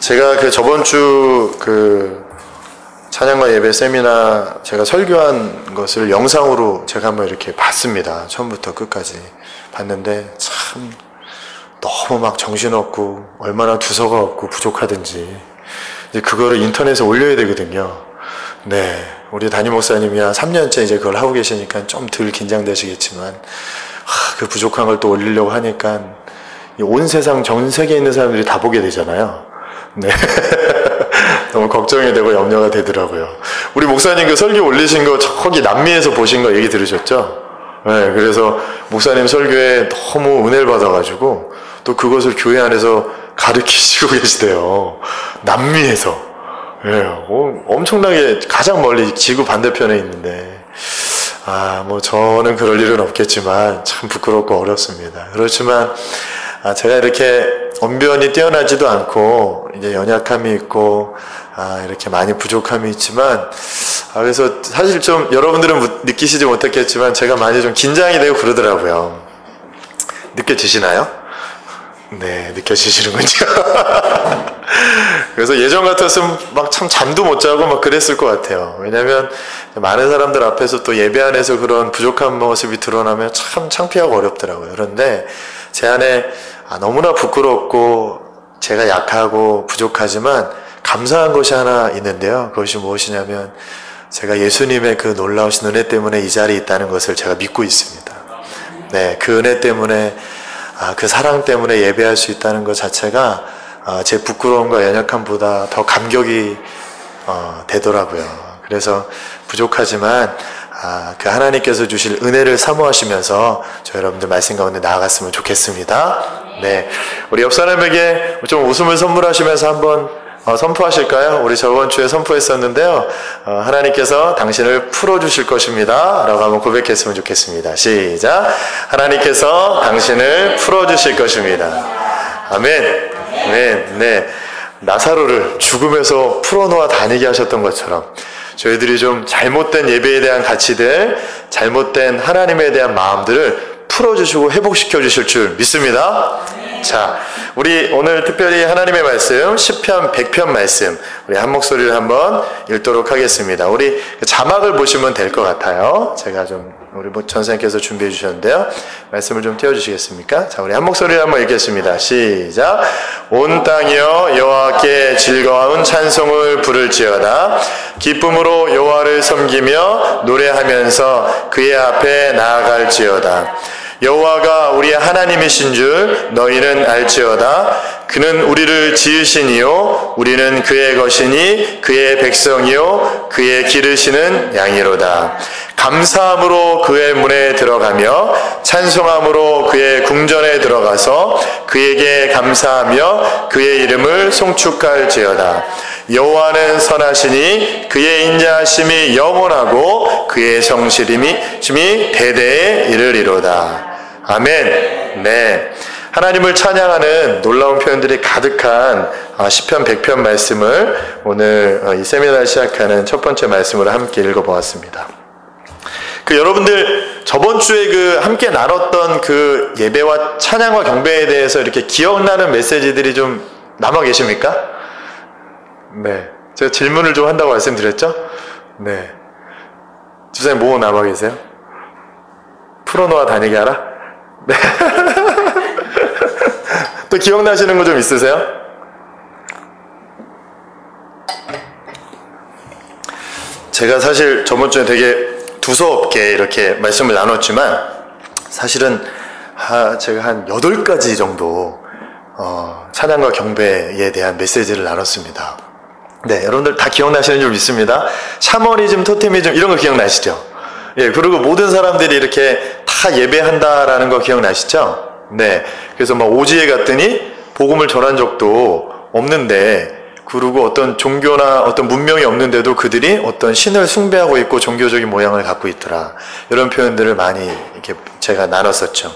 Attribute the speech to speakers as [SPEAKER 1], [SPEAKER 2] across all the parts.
[SPEAKER 1] 제가 그 저번 주 찬양과 예배 세미나 제가 설교한 것을 영상으로 제가 한번 이렇게 봤습니다. 처음부터 끝까지 봤는데 참 너무 막 정신없고 얼마나 두서가 없고 부족하든지 이제 그거를 인터넷에 올려야 되거든요. 네, 우리 담임 목사님이 한 3년째 이제 그걸 하고 계시니까 좀 덜 긴장되시겠지만 그 부족한 걸 또 올리려고 하니까 온 세상 전 세계에 있는 사람들이 다 보게 되잖아요. 네. 너무 걱정이 되고 염려가 되더라고요. 우리 목사님 그 설교 올리신 거 저기 남미에서 보신 거 얘기 들으셨죠? 네, 그래서 목사님 설교에 너무 은혜를 받아가지고 또 그것을 교회 안에서 가르치시고 계시대요. 남미에서. 네, 엄청나게 가장 멀리 지구 반대편에 있는데 뭐 저는 그럴 일은 없겠지만 참 부끄럽고 어렵습니다. 그렇지만 제가 이렇게 언변이 뛰어나지도 않고 이제 연약함이 있고 이렇게 많이 부족함이 있지만 그래서 사실 좀 여러분들은 느끼시지 못했겠지만 제가 많이 좀 긴장이 되고 그러더라고요. 느껴지시나요? 네, 느껴지시는군요. 그래서 예전 같았으면 막 참 잠도 못 자고 막 그랬을 것 같아요. 왜냐면 많은 사람들 앞에서 또 예배 안에서 그런 부족한 모습이 드러나면 참 창피하고 어렵더라고요. 그런데 제 안에 너무나 부끄럽고 제가 약하고 부족하지만 감사한 것이 하나 있는데요. 그것이 무엇이냐면 제가 예수님의 그 놀라우신 은혜 때문에 이 자리에 있다는 것을 제가 믿고 있습니다. 네, 그 은혜 때문에 그 사랑 때문에 예배할 수 있다는 것 자체가 제 부끄러움과 연약함보다 더 감격이 되더라고요. 그래서 부족하지만 그 하나님께서 주실 은혜를 사모하시면서 저 여러분들 말씀 가운데 나아갔으면 좋겠습니다. 네, 우리 옆 사람에게 좀 웃음을 선물하시면서 한번 선포하실까요? 우리 저번 주에 선포했었는데요. 하나님께서 당신을 풀어주실 것입니다 라고 한번 고백했으면 좋겠습니다. 시작. 하나님께서 당신을 풀어주실 것입니다. 아멘. 네. 나사로를 죽음에서 풀어놓아 다니게 하셨던 것처럼 저희들이 좀 잘못된 예배에 대한 가치들, 잘못된 하나님에 대한 마음들을 풀어주시고 회복시켜 주실 줄 믿습니다. 자, 우리 오늘 특별히 하나님의 말씀 시편 100편 말씀 우리 한 목소리를 한번 읽도록 하겠습니다. 우리 자막을 보시면 될 것 같아요. 제가 좀 우리 전사님께서 준비해 주셨는데요. 말씀을 좀 띄워주시겠습니까? 자, 우리 한 목소리를 한번 읽겠습니다. 시작. 온 땅이여 여호와께 즐거운 찬송을 부를지어다. 기쁨으로 여호와를 섬기며 노래하면서 그의 앞에 나아갈지어다. 여호와가 우리의 하나님이신 줄 너희는 알지어다. 그는 우리를 지으시니요 우리는 그의 것이니 그의 백성이요 그의 기르시는 양이로다. 감사함으로 그의 문에 들어가며 찬송함으로 그의 궁전에 들어가서 그에게 감사하며 그의 이름을 송축할지어다. 여호와는 선하시니 그의 인자하심이 영원하고 그의 성실함이 대대에 이르리로다. 아멘. 네, 하나님을 찬양하는 놀라운 표현들이 가득한 시편 100편 말씀을 오늘 이 세미나를 시작하는 첫 번째 말씀으로 함께 읽어보았습니다. 여러분들 저번 주에 함께 나눴던 그 예배와 찬양과 경배에 대해서 이렇게 기억나는 메시지들이 좀 남아 계십니까? 네, 제가 질문을 좀 한다고 말씀드렸죠? 네, 집사님 뭐 남아 계세요? 풀어놓아 다니게 하라? 네. 또 기억나시는 거 좀 있으세요? 제가 사실 저번 주에 되게 두서없게 이렇게 말씀을 나눴지만 사실은 제가 한 8가지 정도 찬양과 경배에 대한 메시지를 나눴습니다. 네, 여러분들 다 기억나시는 줄 믿습니다. 샤머니즘, 토테미즘 이런 거 기억나시죠? 예, 그리고 모든 사람들이 이렇게 다 예배한다라는 거 기억나시죠? 네, 그래서 막 오지에 갔더니 복음을 전한 적도 없는데 그리고 어떤 종교나 어떤 문명이 없는데도 그들이 어떤 신을 숭배하고 있고 종교적인 모양을 갖고 있더라. 이런 표현들을 많이 이렇게 제가 나눴었죠.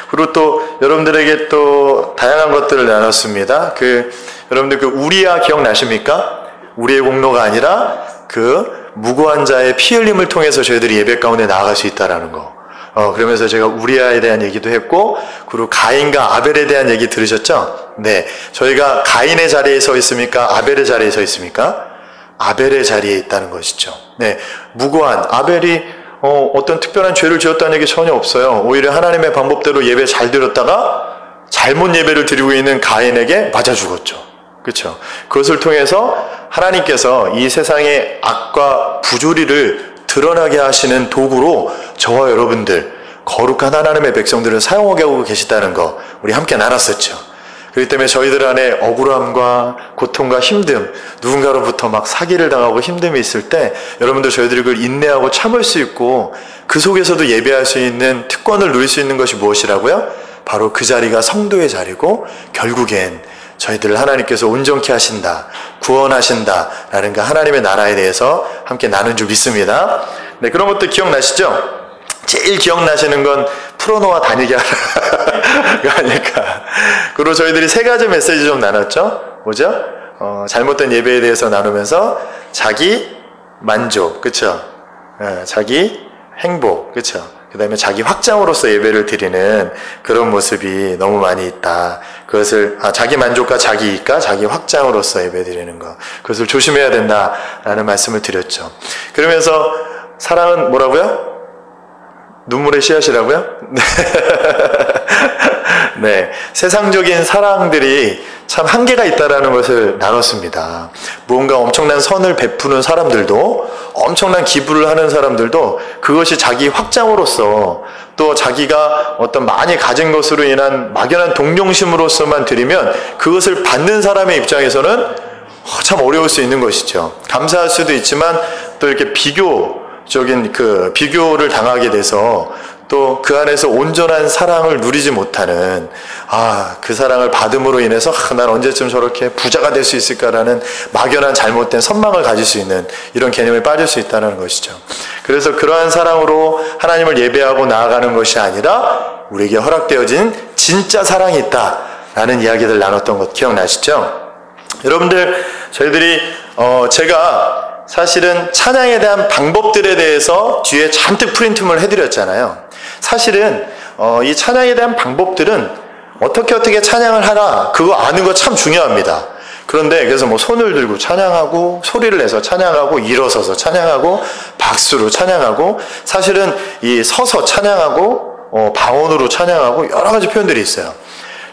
[SPEAKER 1] 그리고 또 여러분들에게 또 다양한 것들을 나눴습니다. 여러분들 우리야 기억나십니까? 우리의 공로가 아니라 무고한 자의 피 흘림을 통해서 저희들이 예배 가운데 나아갈 수 있다라는 거. 그러면서 제가 우리아에 대한 얘기도 했고, 그리고 가인과 아벨에 대한 얘기 들으셨죠? 네. 저희가 가인의 자리에 서 있습니까? 아벨의 자리에 서 있습니까? 아벨의 자리에 있다는 것이죠. 네. 무고한 아벨이 어떤 특별한 죄를 지었다는 얘기 전혀 없어요. 오히려 하나님의 방법대로 예배 잘 드렸다가 잘못 예배를 드리고 있는 가인에게 맞아 죽었죠. 그렇죠? 그것을 통해서 하나님께서 이 세상의 악과 부조리를 드러나게 하시는 도구로 저와 여러분들, 거룩한 하나님의 백성들을 사용하게 하고 계시다는 거 우리 함께 나눴었죠. 그렇기 때문에 저희들 안에 억울함과 고통과 힘듦, 누군가로부터 막 사기를 당하고 힘듦이 있을 때 여러분들 저희들이 그걸 인내하고 참을 수 있고 그 속에서도 예배할 수 있는 특권을 누릴 수 있는 것이 무엇이라고요? 바로 그 자리가 성도의 자리고 결국엔 저희들을 하나님께서 온전케 하신다, 구원하신다 라는 그 하나님의 나라에 대해서 함께 나눈 줄 믿습니다. 네, 그런 것도 기억나시죠? 제일 기억나시는 건 풀어놓아 다니게 하라가 아닐까. 그리고 저희들이 세 가지 메시지 좀 나눴죠? 뭐죠? 잘못된 예배에 대해서 나누면서 자기 만족, 그쵸? 자기 행복, 그쵸? 그 다음에 자기 확장으로서 예배를 드리는 그런 모습이 너무 많이 있다. 그것을 자기 만족과 자기 이익과 자기 확장으로서 예배 드리는 것, 그것을 조심해야 된다라는 말씀을 드렸죠. 그러면서 사랑은 뭐라고요? 눈물의 씨앗이라고요? 네, 세상적인 사랑들이 참 한계가 있다라는 것을 나눴습니다. 무언가 엄청난 선을 베푸는 사람들도, 엄청난 기부를 하는 사람들도 그것이 자기 확장으로서, 또 자기가 어떤 많이 가진 것으로 인한 막연한 동정심으로서만 드리면 그것을 받는 사람의 입장에서는 참 어려울 수 있는 것이죠. 감사할 수도 있지만 또 이렇게 비교적인 비교를 당하게 돼서 또 그 안에서 온전한 사랑을 누리지 못하는, 그 사랑을 받음으로 인해서 난 언제쯤 저렇게 부자가 될 수 있을까라는 막연한 잘못된 선망을 가질 수 있는 이런 개념에 빠질 수 있다는 것이죠. 그래서 그러한 사랑으로 하나님을 예배하고 나아가는 것이 아니라 우리에게 허락되어진 진짜 사랑이 있다라는 이야기들 나눴던 것 기억나시죠? 여러분들, 저희들이 제가 사실은 찬양에 대한 방법들에 대해서 뒤에 잔뜩 프린트물 해드렸잖아요. 사실은 이 찬양에 대한 방법들은 어떻게 찬양을 하라, 그거 아는 거 참 중요합니다. 그런데 그래서 뭐 손을 들고 찬양하고, 소리를 내서 찬양하고, 일어서서 찬양하고, 박수로 찬양하고, 사실은 이 서서 찬양하고, 방언으로 찬양하고, 여러 가지 표현들이 있어요.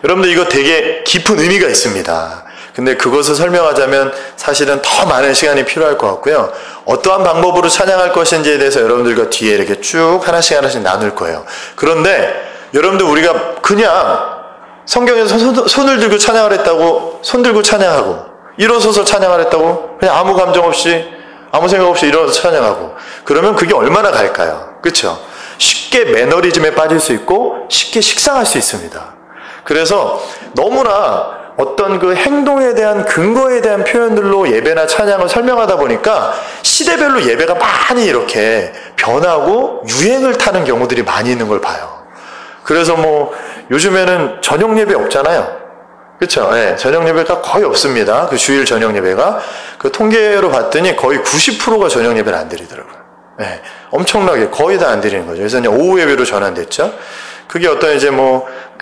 [SPEAKER 1] 여러분들 이거 되게 깊은 의미가 있습니다. 근데 그것을 설명하자면 사실은 더 많은 시간이 필요할 것 같고요. 어떠한 방법으로 찬양할 것인지에 대해서 여러분들과 뒤에 이렇게 쭉 하나씩 나눌 거예요. 그런데 여러분들, 우리가 그냥 성경에서 손을 들고 찬양을 했다고, 손 들고 찬양하고, 일어서서 찬양을 했다고, 그냥 아무 감정 없이, 아무 생각 없이 일어나서 찬양하고, 그러면 그게 얼마나 갈까요? 그렇죠? 쉽게 매너리즘에 빠질 수 있고 쉽게 식상할 수 있습니다. 그래서 너무나 어떤 그 행동에 대한 근거에 대한 표현들로 예배나 찬양을 설명하다 보니까 시대별로 예배가 많이 이렇게 변하고 유행을 타는 경우들이 많이 있는 걸 봐요. 그래서 뭐 요즘에는 저녁 예배 없잖아요. 그렇죠? 네, 저녁 예배가 거의 없습니다. 그 주일 저녁 예배가 그 통계로 봤더니 거의 90%가 저녁 예배를 안 드리더라고요. 네, 엄청나게 거의 다 안 드리는 거죠. 그래서 이제 오후 예배로 전환됐죠. 그게 어떤 이제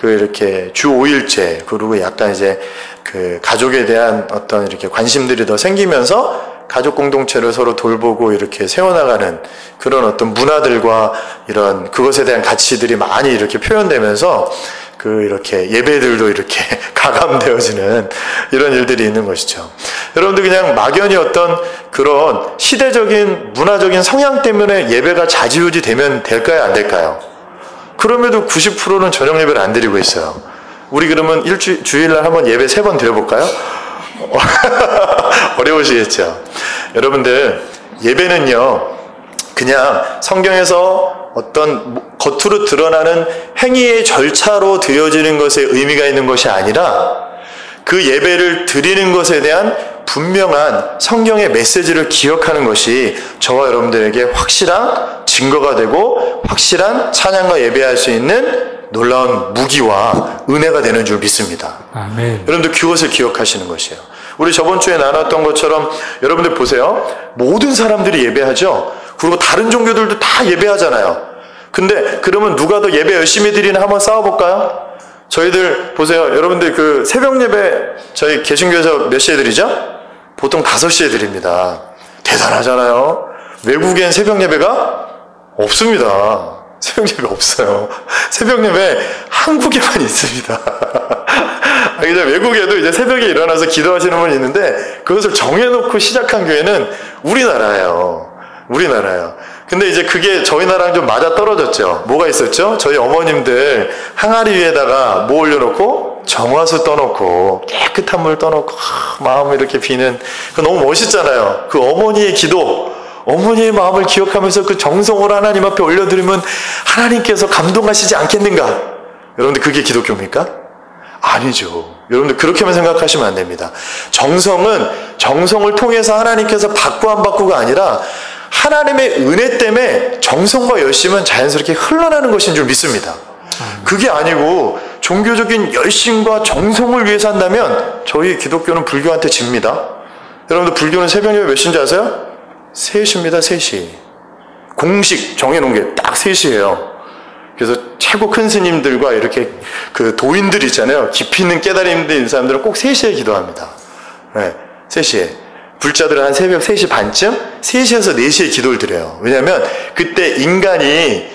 [SPEAKER 1] 이렇게 주 5일째, 그리고 약간 이제 가족에 대한 어떤 이렇게 관심들이 더 생기면서 가족 공동체를 서로 돌보고 이렇게 세워나가는 그런 어떤 문화들과 이런 그것에 대한 가치들이 많이 이렇게 표현되면서 이렇게 예배들도 이렇게 가감되어지는 이런 일들이 있는 것이죠. 여러분들, 그냥 막연히 어떤 그런 시대적인 문화적인 성향 때문에 예배가 좌지우지 되면 될까요? 안 될까요? 그럼에도 90%는 저녁 예배를 안 드리고 있어요. 우리 그러면 주일날 한번 예배 3번 드려볼까요? 어려우시겠죠? 여러분들, 예배는요, 그냥 성경에서 어떤 겉으로 드러나는 행위의 절차로 드려지는 것에 의미가 있는 것이 아니라 그 예배를 드리는 것에 대한 분명한 성경의 메시지를 기억하는 것이 저와 여러분들에게 확실한 증거가 되고 확실한 찬양과 예배할 수 있는 놀라운 무기와 은혜가 되는 줄 믿습니다.
[SPEAKER 2] 아멘.
[SPEAKER 1] 여러분들, 그것을 기억하시는 것이에요. 우리 저번 주에 나눴던 것처럼 여러분들 보세요. 모든 사람들이 예배하죠. 그리고 다른 종교들도 다 예배하잖아요. 근데 그러면 누가 더 예배 열심히 드리나 한번 싸워볼까요? 저희들 보세요. 여러분들 그 새벽 예배 저희 개신교에서 몇 시에 드리죠? 보통 5시에 드립니다. 대단하잖아요. 외국엔 새벽 예배가 없습니다. 새벽 예배 없어요. 새벽 예배 한국에만 있습니다. 이제 외국에도 이제 새벽에 일어나서 기도하시는 분이 있는데 그것을 정해놓고 시작한 교회는 우리나라예요. 우리나라예요. 근데 이제 그게 저희 나라랑 좀 맞아 떨어졌죠. 뭐가 있었죠? 저희 어머님들 항아리 위에다가 뭐 올려놓고 정화수 떠놓고 깨끗한 물 떠놓고 마음을 이렇게 비는 그 너무 멋있잖아요. 그 어머니의 기도, 어머니의 마음을 기억하면서 그 정성을 하나님 앞에 올려드리면 하나님께서 감동하시지 않겠는가? 여러분들 그게 기독교입니까? 아니죠. 여러분들 그렇게만 생각하시면 안 됩니다. 정성은 정성을 통해서 하나님께서 받고 안 받고가 아니라 하나님의 은혜 때문에 정성과 열심은 자연스럽게 흘러나는 것인 줄 믿습니다. 그게 아니고 종교적인 열심과 정성을 위해서 한다면 저희 기독교는 불교한테 집니다. 여러분들 불교는 새벽 예배 몇 시인지 아세요? 3시입니다. 3시. 공식 정해놓은 게 딱 3시예요. 그래서 최고 큰 스님들과 이렇게 그 도인들 있잖아요. 깊이 있는 깨달음들 있는 사람들은 꼭 3시에 기도합니다. 네, 3시에. 불자들은 한 새벽 3시 반쯤 3시에서 4시에 기도를 드려요. 왜냐하면 그때 인간이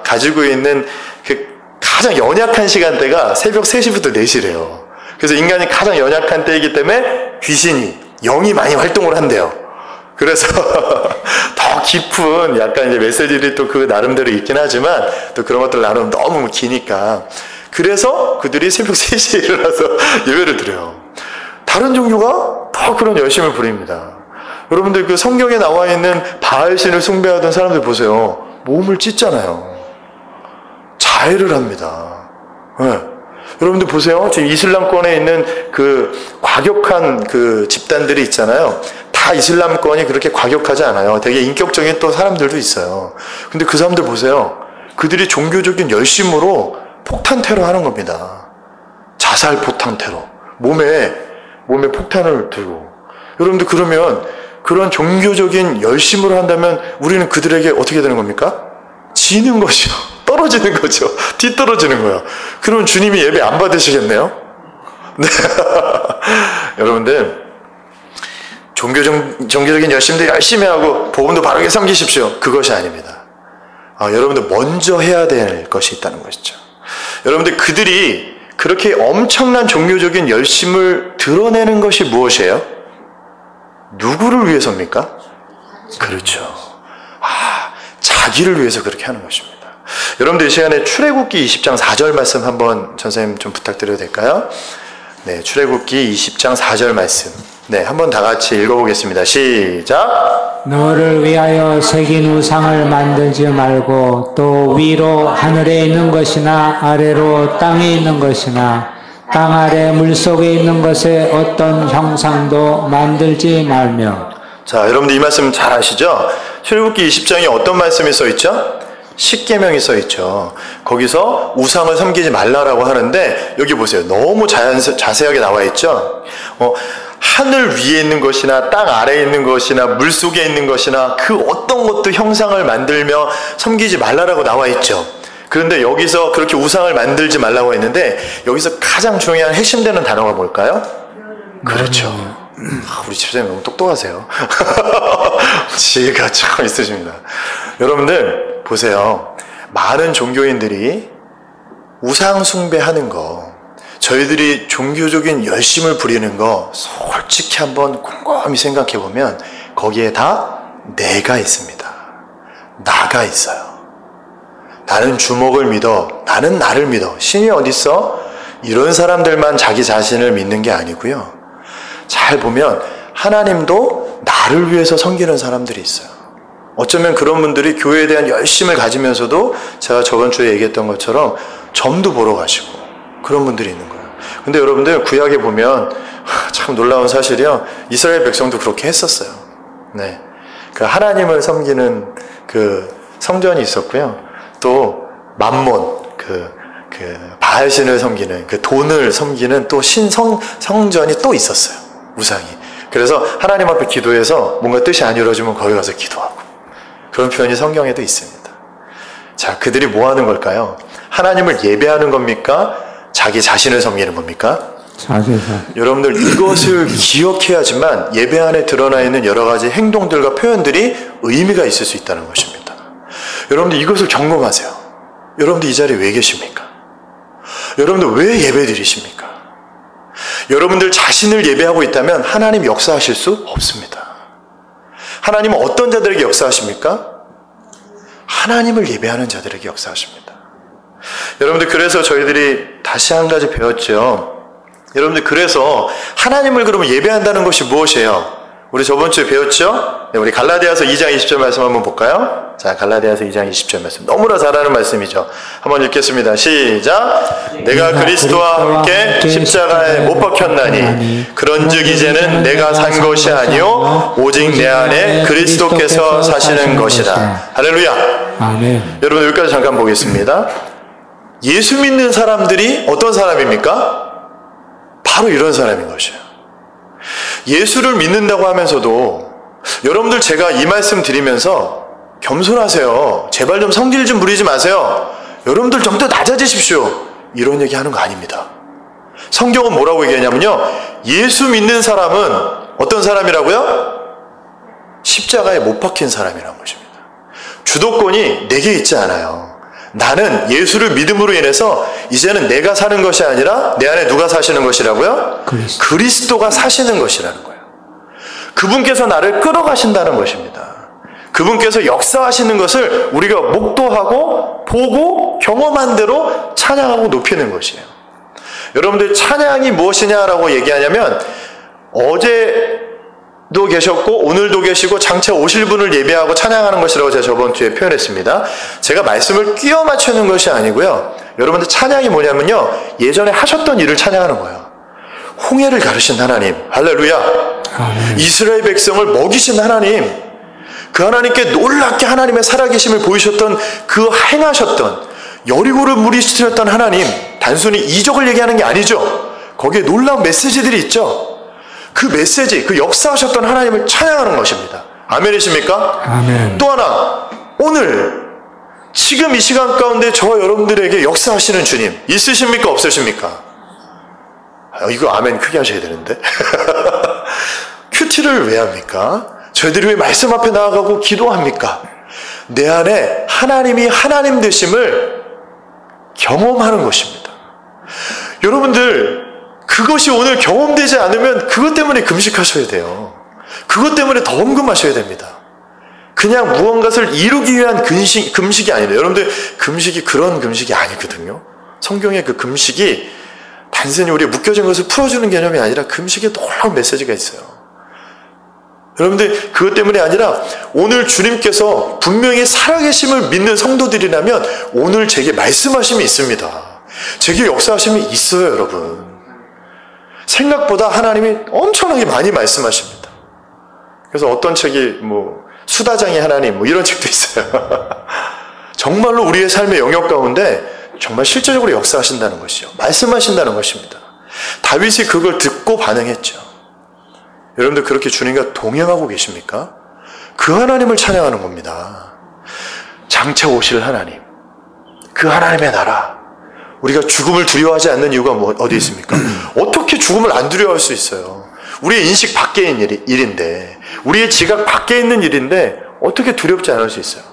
[SPEAKER 1] 가지고 있는 그 가장 연약한 시간대가 새벽 3시부터 4시래요. 그래서 인간이 가장 연약한 때이기 때문에 귀신이, 영이 많이 활동을 한대요. 그래서 더 깊은 약간 이제 메시지들이 또 그 나름대로 있긴 하지만 또 그런 것들 나누면 너무 기니까 그래서 그들이 새벽 3시에 일어나서 예배를 드려요. 다른 종교가 더 그런 열심을 부립니다. 여러분들 그 성경에 나와 있는 바알신을 숭배하던 사람들 보세요. 몸을 찢잖아요. 자해를 합니다. 네. 여러분들 보세요. 지금 이슬람권에 있는 그 과격한 그 집단들이 있잖아요. 다 이슬람권이 그렇게 과격하지 않아요. 되게 인격적인 또 사람들도 있어요. 근데 그 사람들 보세요. 그들이 종교적인 열심으로 폭탄 테러 하는 겁니다. 자살 폭탄 테러. 몸에 폭탄을 들고. 여러분들 그러면 그런 종교적인 열심으로 한다면 우리는 그들에게 어떻게 되는 겁니까? 지는 것이요. 떨어지는 거죠. 뒤떨어지는 거예요. 그럼 주님이 예배 안 받으시겠네요? 네. 여러분들 종교적인 열심도 열심히 하고 복음도 바르게 섬기십시오. 그것이 아닙니다. 여러분들 먼저 해야 될 것이 있다는 것이죠. 여러분들 그들이 그렇게 엄청난 종교적인 열심을 드러내는 것이 무엇이에요? 누구를 위해서입니까? 그렇죠. 자기를 위해서 그렇게 하는 것입니다. 여러분들 이 시간에 출애굽기 20장 4절 말씀 한번 전사님 좀 부탁드려도 될까요? 네, 출애굽기 20장 4절 말씀. 네, 한번 다 같이 읽어보겠습니다. 시작!
[SPEAKER 2] 너를 위하여 새긴 우상을 만들지 말고 또 위로 하늘에 있는 것이나 아래로 땅에 있는 것이나 땅 아래 물속에 있는 것에 어떤 형상도 만들지 말며. 자,
[SPEAKER 1] 여러분들 이 말씀 잘 아시죠? 출애굽기 20장에 어떤 말씀이 써있죠? 십계명이 써있죠. 거기서 우상을 섬기지 말라라고 하는데 여기 보세요. 너무 자세하게 나와있죠? 하늘 위에 있는 것이나 땅 아래에 있는 것이나 물속에 있는 것이나 그 어떤 것도 형상을 만들며 섬기지 말라라고 나와있죠. 그런데 여기서 그렇게 우상을 만들지 말라고 했는데 여기서 가장 중요한 핵심되는 단어가 뭘까요? 그렇죠. 우리 집사님 너무 똑똑하세요. 지혜가 참 있으십니다. 여러분들 보세요. 많은 종교인들이 우상 숭배하는 거, 저희들이 종교적인 열심을 부리는 거 솔직히 한번 곰곰이 생각해 보면 거기에 다 내가 있습니다. 나가 있어요. 나는 주먹을 믿어. 나는 나를 믿어. 신이 어딨어? 이런 사람들만 자기 자신을 믿는 게 아니고요. 잘 보면 하나님도 나를 위해서 섬기는 사람들이 있어요. 어쩌면 그런 분들이 교회에 대한 열심을 가지면서도 제가 저번 주에 얘기했던 것처럼 점도 보러 가시고 그런 분들이 있는 거예요. 근데 여러분들 구약에 보면 참 놀라운 사실이요. 이스라엘 백성도 그렇게 했었어요. 네, 그 하나님을 섬기는 그 성전이 있었고요. 또 만몬 그 바알신을 섬기는 그 돈을 섬기는 또 성전이 또 있었어요. 우상이. 그래서 하나님 앞에 기도해서 뭔가 뜻이 안 이루어지면 거기 가서 기도하고 그런 표현이 성경에도 있습니다. 자, 자, 그들이 뭐 하는 걸까요? 하나님을 예배하는 겁니까? 자기 자신을 섬기는 겁니까? 여러분들 이것을 기억해야지만 예배 안에 드러나 있는 여러 가지 행동들과 표현들이 의미가 있을 수 있다는 것입니다. 여러분들 이것을 점검하세요. 여러분들 이 자리에 왜 계십니까? 여러분들 왜 예배 드리십니까? 여러분들 자신을 예배하고 있다면 하나님 역사하실 수 없습니다. 하나님은 어떤 자들에게 역사하십니까? 하나님을 예배하는 자들에게 역사하십니다. 여러분들 그래서 저희들이 다시 한 가지 배웠죠. 여러분들 그래서 하나님을 그러면 예배한다는 것이 무엇이에요? 우리 저번 주에 배웠죠? 네, 우리 갈라디아서 2장 20절 말씀 한번 볼까요? 자, 갈라디아서 2장 20절 말씀. 너무나 잘 아는 말씀이죠. 한번 읽겠습니다. 시작! 내가 그리스도와 함께 십자가에 못 박혔나니 그런즉 이제는 내가 산 것이 아니요 오직 내 안에 그리스도께서 사시는 것이라. 할렐루야!
[SPEAKER 2] 아멘.
[SPEAKER 1] 여러분 여기까지 잠깐 보겠습니다. 예수 믿는 사람들이 어떤 사람입니까? 바로 이런 사람인 것이에요. 예수를 믿는다고 하면서도 여러분들 제가 이 말씀 드리면서 겸손하세요. 제발 좀 성질 좀 부리지 마세요. 여러분들 좀 더 낮아지십시오. 이런 얘기 하는 거 아닙니다. 성경은 뭐라고 얘기하냐면요. 예수 믿는 사람은 어떤 사람이라고요? 십자가에 못 박힌 사람이라는 것입니다. 주도권이 내게 있지 않아요. 나는 예수를 믿음으로 인해서 이제는 내가 사는 것이 아니라 내 안에 누가 사시는 것이라고요? 그리스도가 사시는 것이라는 거예요. 그분께서 나를 끌어가신다는 것입니다. 그분께서 역사하시는 것을 우리가 목도하고 보고 경험한 대로 찬양하고 높이는 것이에요. 여러분들 찬양이 무엇이냐라고 얘기하냐면 어제도 계셨고 오늘도 계시고 장차 오실 분을 예배하고 찬양하는 것이라고 제가 저번 주에 표현했습니다. 제가 말씀을 끼워 맞추는 것이 아니고요. 여러분들 찬양이 뭐냐면요. 예전에 하셨던 일을 찬양하는 거예요. 홍해를 가르신 하나님, 할렐루야. 아멘. 이스라엘 백성을 먹이신 하나님, 그 하나님께 놀랍게 하나님의 살아계심을 보이셨던 그 행하셨던 여리고를 무리시켰던 하나님, 단순히 이적을 얘기하는 게 아니죠. 거기에 놀라운 메시지들이 있죠. 그 메시지, 그 역사하셨던 하나님을 찬양하는 것입니다. 아멘이십니까?
[SPEAKER 2] 아멘.
[SPEAKER 1] 또 하나, 오늘 지금 이 시간 가운데 저와 여러분들에게 역사하시는 주님 있으십니까? 없으십니까? 이거 아멘 크게 하셔야 되는데. 큐티를 왜 합니까? 저희들이 왜 말씀 앞에 나아가고 기도합니까? 내 안에 하나님이 하나님 되심을 경험하는 것입니다. 여러분들 그것이 오늘 경험되지 않으면 그것 때문에 금식하셔야 돼요. 그것 때문에 더 헌금하셔야 됩니다. 그냥 무언가를 이루기 위한 금식이 아닙니다. 여러분들 금식이 그런 금식이 아니거든요. 성경의 그 금식이 단순히 우리의 묶여진 것을 풀어주는 개념이 아니라 금식에 놀라운 메시지가 있어요. 여러분들 그것 때문이 아니라 오늘 주님께서 분명히 살아계심을 믿는 성도들이라면 오늘 제게 말씀하심이 있습니다. 제게 역사하심이 있어요. 여러분 생각보다 하나님이 엄청나게 많이 말씀하십니다. 그래서 어떤 책이 수다장의 하나님 이런 책도 있어요. 정말로 우리의 삶의 영역 가운데 정말 실제적으로 역사하신다는 것이요. 말씀하신다는 것입니다. 다윗이 그걸 듣고 반응했죠. 여러분들 그렇게 주님과 동행하고 계십니까? 그 하나님을 찬양하는 겁니다. 장차 오실 하나님, 그 하나님의 나라. 우리가 죽음을 두려워하지 않는 이유가 어디 있습니까? 어떻게 죽음을 안 두려워할 수 있어요? 우리의 인식 밖에 있는 일인데, 우리의 지각 밖에 있는 일인데 어떻게 두렵지 않을 수 있어요?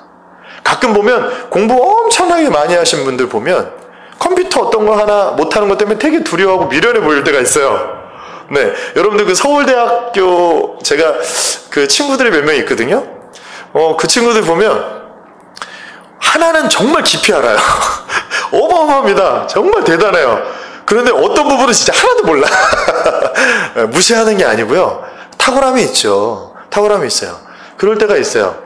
[SPEAKER 1] 가끔 보면 공부 엄청나게 많이 하신 분들 보면 컴퓨터 어떤 거 하나 못하는 것 때문에 되게 두려워하고 미련해 보일 때가 있어요. 네, 여러분들 그 서울대학교 제가 그 친구들이 몇 명 있거든요. 그 친구들 보면 하나는 정말 깊이 알아요. 어마어마합니다. 정말 대단해요. 그런데 어떤 부분은 진짜 하나도 몰라. 무시하는 게 아니고요. 탁월함이 있죠. 탁월함이 있어요. 그럴 때가 있어요.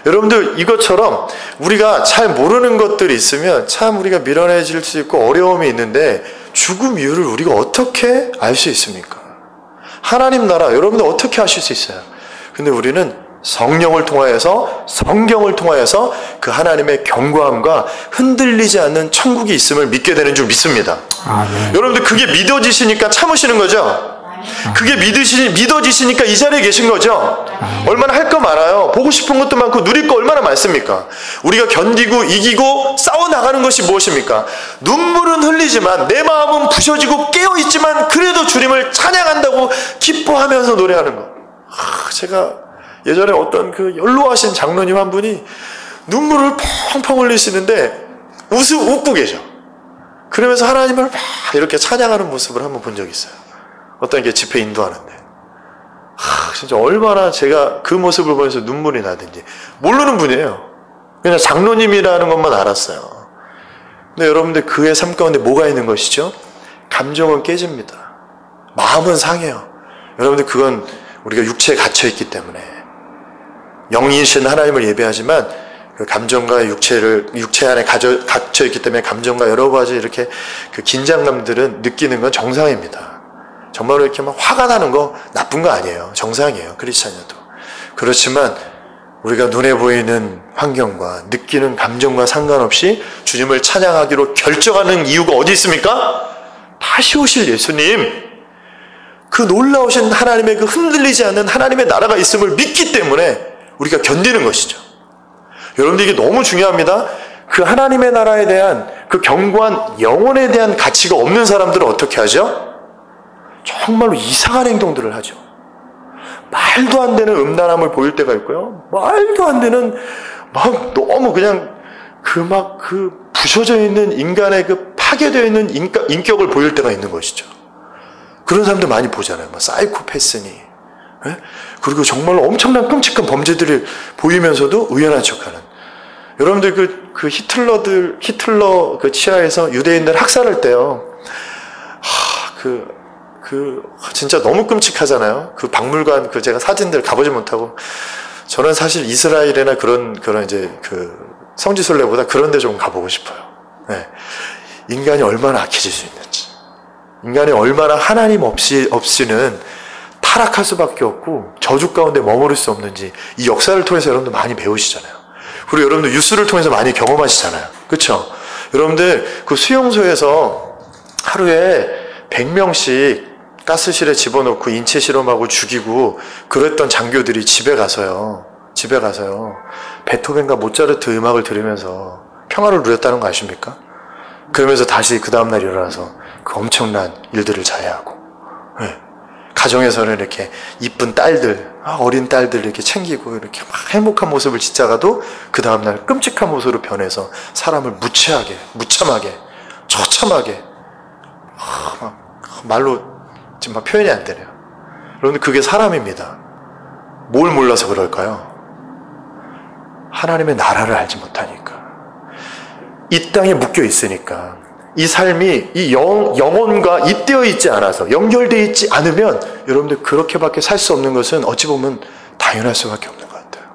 [SPEAKER 1] 여러분들 이것처럼 우리가 잘 모르는 것들이 있으면 참 우리가 미련해질 수 있고 어려움이 있는데 죽음 이유를 우리가 어떻게 알 수 있습니까? 하나님 나라 여러분들 어떻게 아실 수 있어요? 근데 우리는 성령을 통하여서 성경을 통하여서 그 하나님의 견고함과 흔들리지 않는 천국이 있음을 믿게 되는 줄 믿습니다.
[SPEAKER 2] 아멘.
[SPEAKER 1] 여러분들 그게 믿어지시니까 참으시는 거죠? 그게 믿어지시니까 이 자리에 계신 거죠. 얼마나 할 거 많아요. 보고 싶은 것도 많고 누릴 거 얼마나 많습니까? 우리가 견디고 이기고 싸워나가는 것이 무엇입니까? 눈물은 흘리지만 내 마음은 부셔지고 깨어있지만 그래도 주님을 찬양한다고 기뻐하면서 노래하는 거. 제가 예전에 어떤 그 연로하신 장로님 한 분이 눈물을 펑펑 흘리시는데 웃고 계셔. 그러면서 하나님을 막 이렇게 찬양하는 모습을 한번 본 적이 있어요. 어떤 게 집회 인도하는데. 진짜 얼마나 제가 그 모습을 보면서 눈물이 나든지. 모르는 분이에요. 그냥 장로님이라는 것만 알았어요. 근데 여러분들 그의 삶 가운데 뭐가 있는 것이죠? 감정은 깨집니다. 마음은 상해요. 여러분들 그건 우리가 육체에 갇혀있기 때문에. 영이신 하나님을 예배하지만 그 감정과 육체 안에 갇혀있기 때문에 감정과 여러 가지 이렇게 그 긴장감들은 느끼는 건 정상입니다. 정말로 이렇게 막 화가 나는 거 나쁜 거 아니에요. 정상이에요. 크리스찬이어도. 그렇지만 우리가 눈에 보이는 환경과 느끼는 감정과 상관없이 주님을 찬양하기로 결정하는 이유가 어디 있습니까? 다시 오실 예수님, 그 놀라우신 하나님의 그 흔들리지 않는 하나님의 나라가 있음을 믿기 때문에 우리가 견디는 것이죠. 여러분들 이게 너무 중요합니다. 그 하나님의 나라에 대한 그 견고한 영혼에 대한 가치가 없는 사람들은 어떻게 하죠? 정말로 이상한 행동들을 하죠. 말도 안 되는 음란함을 보일 때가 있고요. 말도 안 되는 막 너무 그냥 그 부셔져 있는 인간의 그 파괴되어 있는 인격을 보일 때가 있는 것이죠. 그런 사람들 많이 보잖아요. 막 사이코패스니. 예? 그리고 정말로 엄청난 끔찍한 범죄들을 보이면서도 의연한 척하는. 여러분들 그 히틀러 그 치하에서 유대인들 학살할 때요. 진짜 너무 끔찍하잖아요. 그 박물관 제가 사진들 가보지 못하고. 저는 사실 이스라엘이나 그런 이제 그 성지순례보다 그런 데 좀 가보고 싶어요. 네. 인간이 얼마나 악해질 수 있는지. 인간이 얼마나 하나님 없이는 타락할 수밖에 없고 저주 가운데 머무를 수 없는지 이 역사를 통해서 여러분들 많이 배우시잖아요. 그리고 여러분들 뉴스를 통해서 많이 경험하시잖아요. 그렇죠? 여러분들 그 수용소에서 하루에 100명씩 가스실에 집어넣고 인체 실험하고 죽이고 그랬던 장교들이 집에 가서요. 베토벤과 모차르트 음악을 들으면서 평화를 누렸다는 거 아십니까? 그러면서 다시 그 다음날 일어나서 그 엄청난 일들을 자해하고. 네. 가정에서는 이렇게 이쁜 딸들, 어린 딸들 이렇게 챙기고 이렇게 막 행복한 모습을 짓다가도 그 다음날 끔찍한 모습으로 변해서 사람을 무참하게, 처참하게, 말로 지금 막 표현이 안 되네요. 여러분들 그게 사람입니다. 뭘 몰라서 그럴까요? 하나님의 나라를 알지 못하니까. 이 땅에 묶여 있으니까. 이 삶이 이 영혼과 잇대어 있지 않아서 연결되어 있지 않으면 여러분들 그렇게밖에 살 수 없는 것은 어찌 보면 당연할 수밖에 없는 것 같아요.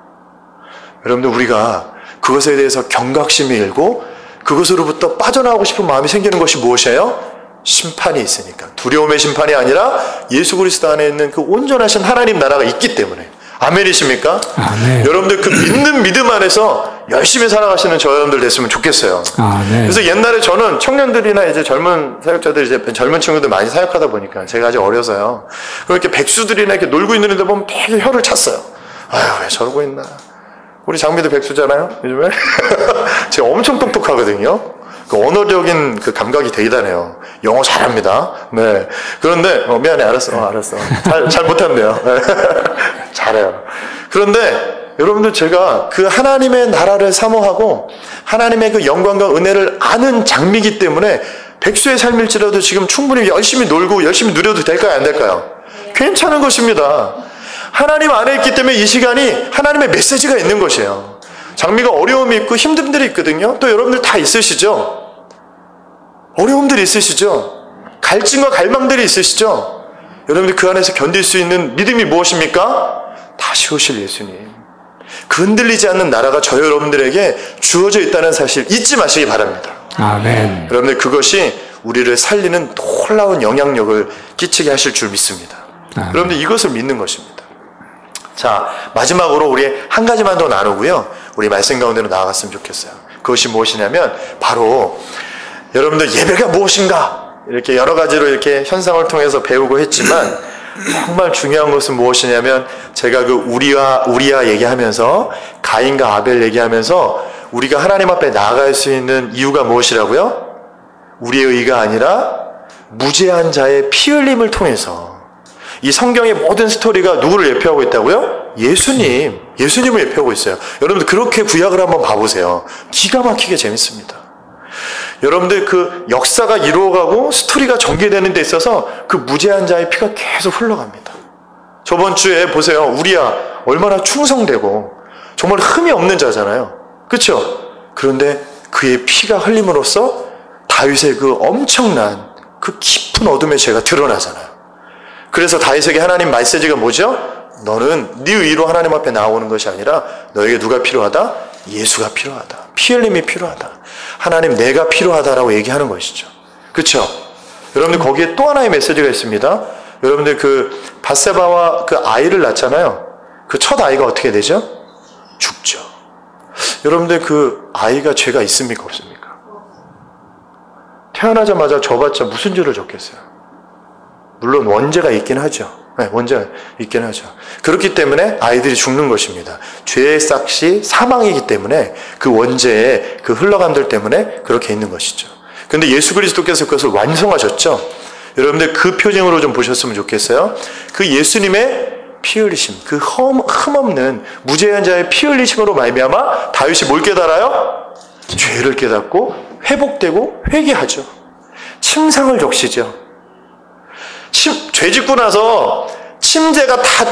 [SPEAKER 1] 여러분들 우리가 그것에 대해서 경각심이 일고 그것으로부터 빠져나오고 싶은 마음이 생기는 것이 무엇이에요? 심판이 있으니까. 두려움의 심판이 아니라 예수 그리스도 안에 있는 그 온전하신 하나님 나라가 있기 때문에. 아멘이십니까? 아멘. 여러분들 그 믿는 믿음 안에서 열심히 살아가시는 저 여러분들 됐으면 좋겠어요. 아멘. 그래서 옛날에 저는 청년들이나 이제 젊은 사역자들, 이제 젊은 친구들 많이 사역하다 보니까 제가 아직 어려서요. 그렇게 백수들이나 이렇게 놀고 있는 데 보면 되게 혀를 찼어요. 아유, 왜 저러고 있나. 우리 장비도 백수잖아요, 요즘에. 제가 엄청 똑똑하거든요. 그 언어적인 그 감각이 대단해요. 영어 잘합니다. 네. 그런데, 미안해, 알았어. 잘 못한대요. 네. 잘해요. 그런데, 여러분들 제가 그 하나님의 나라를 사모하고, 하나님의 그 영광과 은혜를 아는 장미이기 때문에, 백수의 삶일지라도 지금 충분히 열심히 놀고, 열심히 누려도 될까요? 안 될까요? 괜찮은 것입니다. 하나님 안에 있기 때문에 이 시간이 하나님의 메시지가 있는 것이에요. 장미가 어려움이 있고 힘듦들이 있거든요. 또 여러분들 다 있으시죠? 어려움들이 있으시죠? 갈증과 갈망들이 있으시죠? 여러분들 그 안에서 견딜 수 있는 믿음이 무엇입니까? 다시 오실 예수님. 그 흔들리지 않는 나라가 저 여러분들에게 주어져 있다는 사실 잊지 마시기 바랍니다. 아멘. 여러분들 그것이 우리를 살리는 놀라운 영향력을 끼치게 하실 줄 믿습니다. 아멘. 여러분들 이것을 믿는 것입니다. 자, 마지막으로 우리 한 가지만 더 나누고요. 우리 말씀 가운데로 나아갔으면 좋겠어요. 그것이 무엇이냐면 바로 여러분들 예배가 무엇인가? 이렇게 여러 가지로 이렇게 현상을 통해서 배우고 했지만 정말 중요한 것은 무엇이냐면 제가 그 우리야 얘기하면서 가인과 아벨 얘기하면서 우리가 하나님 앞에 나아갈 수 있는 이유가 무엇이라고요? 우리의 의가 아니라 무죄한 자의 피 흘림을 통해서. 이 성경의 모든 스토리가 누구를 예표하고 있다고요? 예수님을 예표하고 있어요. 여러분들 그렇게 구약을 한번 봐보세요. 기가 막히게 재밌습니다. 여러분들 그 역사가 이루어가고 스토리가 전개되는 데 있어서 그 무죄한 자의 피가 계속 흘러갑니다. 저번 주에 보세요. 우리야 얼마나 충성되고 정말 흠이 없는 자잖아요. 그렇죠? 그런데 그의 피가 흘림으로써 다윗의 그 엄청난 그 깊은 어둠의 죄가 드러나잖아요. 그래서 다윗에게 하나님 메시지가 뭐죠? 너는 네 의로 하나님 앞에 나오는 것이 아니라 너에게 누가 필요하다? 예수가 필요하다. 피 흘림이 필요하다. 하나님 내가 필요하다라고 얘기하는 것이죠. 그렇죠? 여러분들 거기에 또 하나의 메시지가 있습니다. 여러분들 그 밧세바와 그 아이를 낳잖아요. 그 첫 아이가 어떻게 되죠? 죽죠. 여러분들 그 아이가 죄가 있습니까? 없습니까? 태어나자마자 져봤자 무슨 죄를 졌겠어요? 물론 원죄가 있긴 하죠. 네, 원죄가 있긴 하죠. 그렇기 때문에 아이들이 죽는 것입니다. 죄의 싹이 사망이기 때문에 그 원죄의 그 흘러감들 때문에 그렇게 있는 것이죠. 그런데 예수 그리스도께서 그것을 완성하셨죠. 여러분들 그 표정으로 좀 보셨으면 좋겠어요. 그 예수님의 피 흘리심, 그 흠없는 무죄한 자의 피 흘리심으로 말미암아 다윗이 뭘 깨달아요? 죄를 깨닫고 회복되고 회개하죠. 침상을 적시죠. 죄 짓고 나서 침제가 다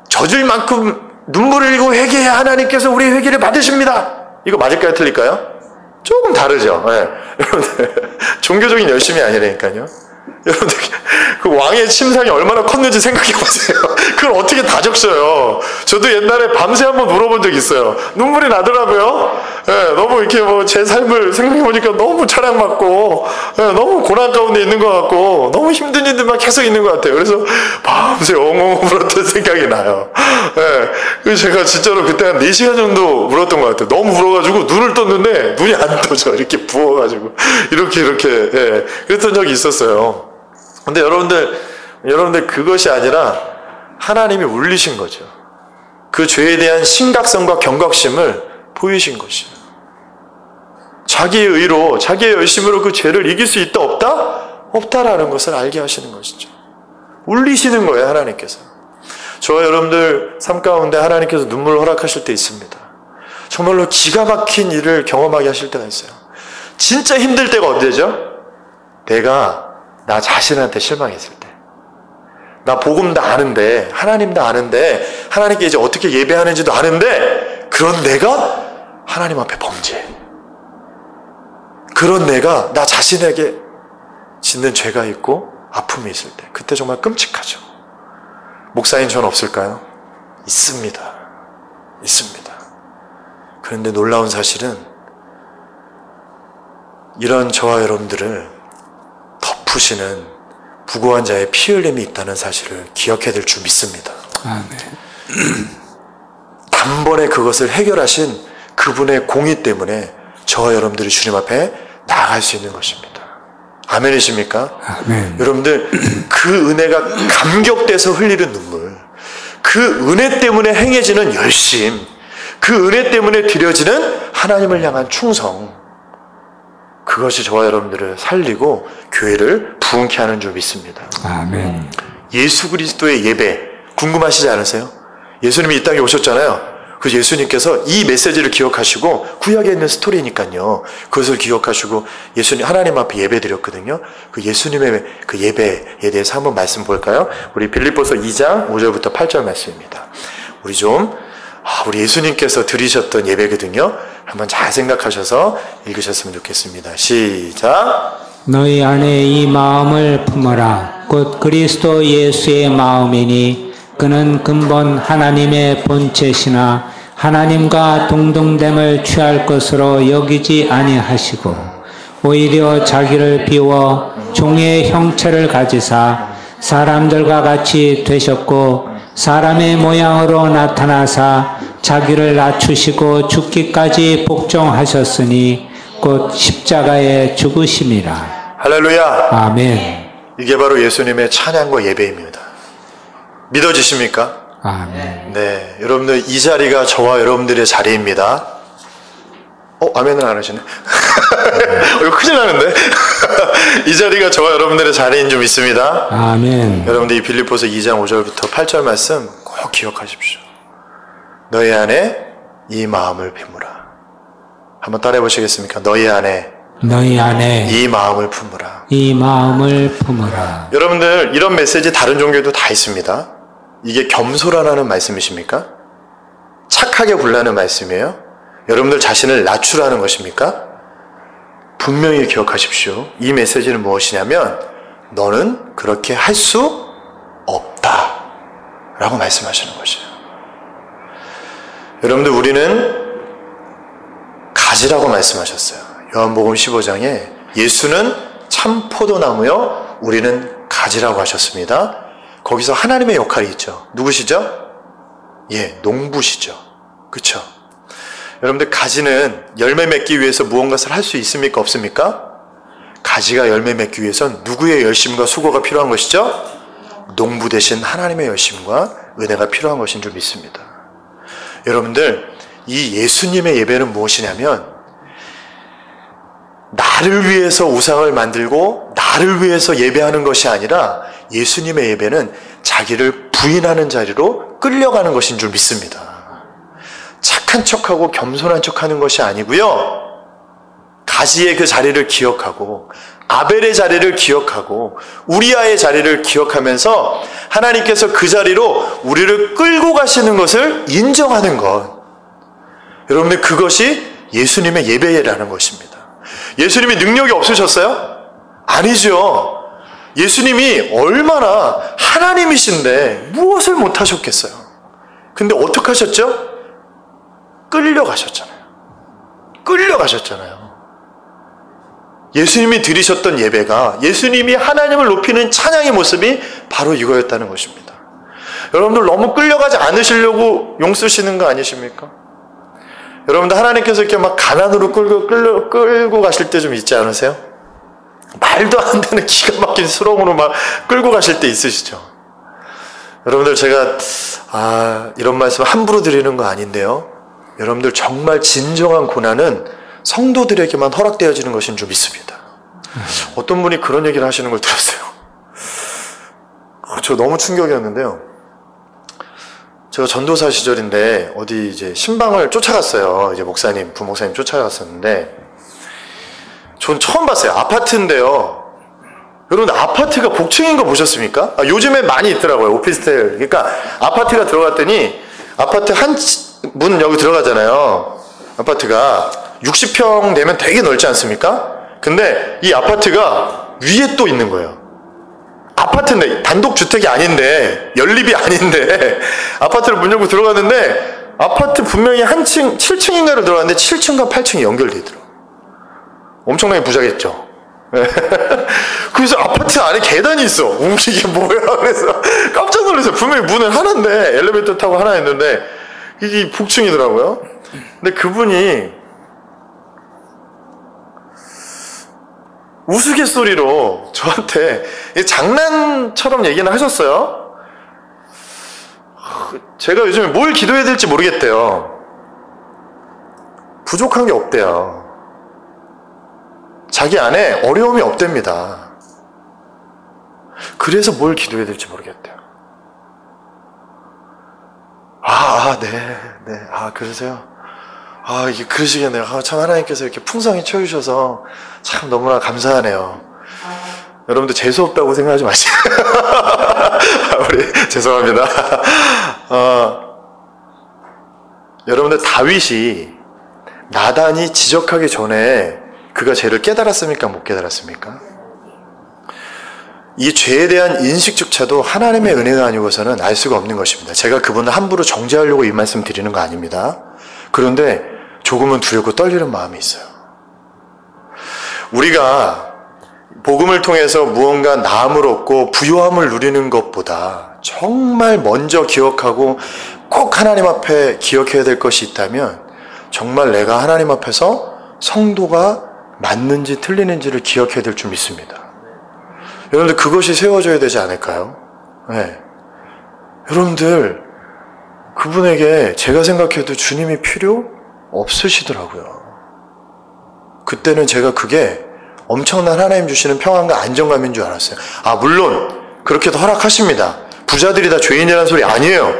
[SPEAKER 1] 젖을 만큼 눈물을 흘리고 회개해야 하나님께서 우리의 회개를 받으십니다. 이거 맞을까요? 틀릴까요? 조금 다르죠. 네. 여러분들 종교적인 열심이 아니라니까요. 여러분들 그 왕의 침상이 얼마나 컸는지 생각해 보세요. 그걸 어떻게 다 적셔요? 저도 옛날에 밤새 한번 울어본 적 있어요. 눈물이 나더라고요. 네, 너무 이렇게 뭐 제 삶을 생각해 보니까 너무 차량맞고 너무 고난 가운데 있는 것 같고 너무 힘든 일들만 계속 있는 것 같아요. 그래서 밤새 엉엉 울었던 생각이 나요. 네, 그래서 제가 진짜로 그때 한 4시간 정도 울었던 것 같아요. 너무 울어가지고 눈을 떴는데 눈이 안 떠져. 이렇게 부어가지고 이렇게 네, 그랬던 적이 있었어요. 근데 여러분들 그것이 아니라 하나님이 울리신 거죠. 그 죄에 대한 심각성과 경각심을 보이신 것이에요. 자기의 의로, 자기의 열심으로 그 죄를 이길 수 있다, 없다? 없다라는 것을 알게 하시는 것이죠. 울리시는 거예요, 하나님께서. 저와 여러분들 삶 가운데 하나님께서 눈물을 허락하실 때 있습니다. 정말로 기가 막힌 일을 경험하게 하실 때가 있어요. 진짜 힘들 때가 언제죠? 내가 나 자신한테 실망했을 때. 나 복음 다 아는데, 하나님 다 아는데, 하나님께 이제 어떻게 예배하는지도 아는데, 그런 내가 하나님 앞에 범죄. 그런 내가 나 자신에게 짓는 죄가 있고 아픔이 있을 때, 그때 정말 끔찍하죠. 목사님 전 없을까요? 있습니다. 그런데 놀라운 사실은 이런 저와 여러분들을 덮으시는 부고한 자의 피 흘림이 있다는 사실을 기억해야 될 줄 믿습니다.
[SPEAKER 2] 아멘.
[SPEAKER 1] 단번에 그것을 해결하신 그분의 공의 때문에 저와 여러분들이 주님 앞에 나아갈 수 있는 것입니다. 아멘이십니까?
[SPEAKER 2] 아멘.
[SPEAKER 1] 여러분들 그 은혜가 감격돼서 흘리는 눈물, 그 은혜 때문에 행해지는 열심, 그 은혜 때문에 드려지는 하나님을 향한 충성, 그것이 저와 여러분들을 살리고 교회를 부흥케 하는 줄 믿습니다.
[SPEAKER 2] 아멘.
[SPEAKER 1] 예수 그리스도의 예배 궁금하시지 않으세요? 예수님이 이 땅에 오셨잖아요. 그 예수님께서 이 메시지를 기억하시고 구약에 있는 스토리니까요. 그것을 기억하시고 예수님 하나님 앞에 예배 드렸거든요. 그 예수님의 그 예배에 대해서 한번 말씀 볼까요? 우리 빌립보서 2장 5절부터 8절 말씀입니다. 우리 예수님께서 드리셨던 예배거든요. 한번 잘 생각하셔서 읽으셨으면 좋겠습니다. 시작.
[SPEAKER 2] 너희 안에 이 마음을 품어라. 곧 그리스도 예수의 마음이니 그는 근본 하나님의 본체시나 하나님과 동등됨을 취할 것으로 여기지 아니하시고 오히려 자기를 비워 종의 형체를 가지사 사람들과 같이 되셨고 사람의 모양으로 나타나사 자기를 낮추시고 죽기까지 복종하셨으니 곧 십자가에 죽으심이라.
[SPEAKER 1] 할렐루야.
[SPEAKER 2] 아멘.
[SPEAKER 1] 이게 바로 예수님의 찬양과 예배입니다. 믿어지십니까?
[SPEAKER 2] 아멘.
[SPEAKER 1] 네, 여러분들 이 자리가 저와 여러분들의 자리입니다. 아멘은 안 하시네. 이거 큰일 나는데. 이 자리가 저와 여러분들의 자리인 줄 믿습니다.
[SPEAKER 2] 아멘.
[SPEAKER 1] 여러분들 이 빌립보서 2장 5절부터 8절 말씀 꼭 기억하십시오. 너희 안에 이 마음을 품으라. 한번 따라해 보시겠습니까? 너희 안에 이 마음을 품으라.
[SPEAKER 2] 이 마음을 품으라.
[SPEAKER 1] 여러분들 이런 메시지 다른 종교도 다 있습니다. 이게 겸손하라는 말씀이십니까? 착하게 굴라는 말씀이에요? 여러분들 자신을 낮추라는 것입니까? 분명히 기억하십시오. 이 메시지는 무엇이냐면 너는 그렇게 할 수 없다 라고 말씀하시는 것이에요. 여러분들 우리는 가지라고 말씀하셨어요. 요한복음 15장에 예수는 참 포도나무요 우리는 가지라고 하셨습니다. 거기서 하나님의 역할이 있죠. 누구시죠? 농부시죠. 그렇죠? 여러분들 가지는 열매 맺기 위해서 무언가를 할 수 있습니까? 없습니까? 가지가 열매 맺기 위해선 누구의 열심과 수고가 필요한 것이죠? 농부 대신 하나님의 열심과 은혜가 필요한 것인 줄 믿습니다. 여러분들 이 예수님의 예배는 무엇이냐면 나를 위해서 우상을 만들고 나를 위해서 예배하는 것이 아니라 예수님의 예배는 자기를 부인하는 자리로 끌려가는 것인 줄 믿습니다. 착한 척하고 겸손한 척하는 것이 아니고요. 가지의 그 자리를 기억하고 아벨의 자리를 기억하고 우리아의 자리를 기억하면서 하나님께서 그 자리로 우리를 끌고 가시는 것을 인정하는 것. 여러분들 그것이 예수님의 예배라는 것입니다. 예수님이 능력이 없으셨어요? 아니죠. 예수님이 얼마나 하나님이신데 무엇을 못하셨겠어요? 근데 어떻게 하셨죠? 끌려가셨잖아요. 끌려가셨잖아요. 예수님이 드리셨던 예배가 예수님이 하나님을 높이는 찬양의 모습이 바로 이거였다는 것입니다. 여러분들 너무 끌려가지 않으시려고 용 쓰시는 거 아니십니까? 여러분들 하나님께서 이렇게 막 가난으로 끌고 가실 때 좀 있지 않으세요? 말도 안 되는 기가 막힌 수렁으로 막 끌고 가실 때 있으시죠? 여러분들 제가 이런 말씀 함부로 드리는 거 아닌데요. 여러분들 정말 진정한 고난은 성도들에게만 허락되어지는 것인 줄 믿습니다. 어떤 분이 그런 얘기를 하시는 걸 들었어요. 저 너무 충격이었는데요. 제가 전도사 시절인데 어디 이제 신방을 쫓아갔어요. 이제 부목사님 쫓아갔었는데 전 처음 봤어요. 아파트인데요. 여러분 아파트가 복층인 거 보셨습니까? 요즘에 많이 있더라고요. 오피스텔. 그러니까 아파트가 들어갔더니 아파트 한 문 여기 들어가잖아요. 아파트가 60평 되면 되게 넓지 않습니까? 근데 이 아파트가 위에 또 있는 거예요. 아파트인데 단독주택이 아닌데 연립이 아닌데 아파트를 문 열고 들어갔는데 아파트 분명히 한 층 7층인가를 들어갔는데 7층과 8층이 연결돼 있더라고요. 엄청나게 부자겠죠. 그래서 아파트 안에 계단이 있어. 이게 뭐야? 그래서 깜짝 놀랐어요. 분명히 문은 하나인데 엘리베이터 타고 하나 했는데 이게 복층이더라고요. 근데 그분이 우스갯소리로 저한테 장난처럼 얘기는 하셨어요. 제가 요즘에 뭘 기도해야 될지 모르겠대요. 부족한 게 없대요. 자기 안에 어려움이 없답니다. 그래서 뭘 기도해야 될지 모르겠대요. 네. 그러세요? 이게 그러시겠네요. 참 하나님께서 이렇게 풍성히 채우셔서 참 너무나 감사하네요. 여러분들 재수없다고 생각하지 마시고. 우리 죄송합니다. 여러분들 다윗이 나단이 지적하기 전에 그가 죄를 깨달았습니까? 못 깨달았습니까? 이 죄에 대한 인식조차도 하나님의 은혜가 아니고서는 알 수가 없는 것입니다. 제가 그분을 함부로 정죄하려고 이 말씀 드리는 거 아닙니다. 그런데 조금은 두렵고 떨리는 마음이 있어요. 우리가 복음을 통해서 무언가 나음을 얻고 부요함을 누리는 것보다 정말 먼저 기억하고 꼭 하나님 앞에 기억해야 될 것이 있다면 정말 내가 하나님 앞에서 성도가 맞는지 틀리는지를 기억해야 될 줄 믿습니다. 여러분들 그것이 세워져야 되지 않을까요? 네. 여러분들, 그분에게 제가 생각해도 주님이 필요 없으시더라고요. 그때는 제가 그게 엄청난 하나님 주시는 평안과 안정감인 줄 알았어요. 물론 그렇게도 허락하십니다. 부자들이 다 죄인이라는 소리 아니에요.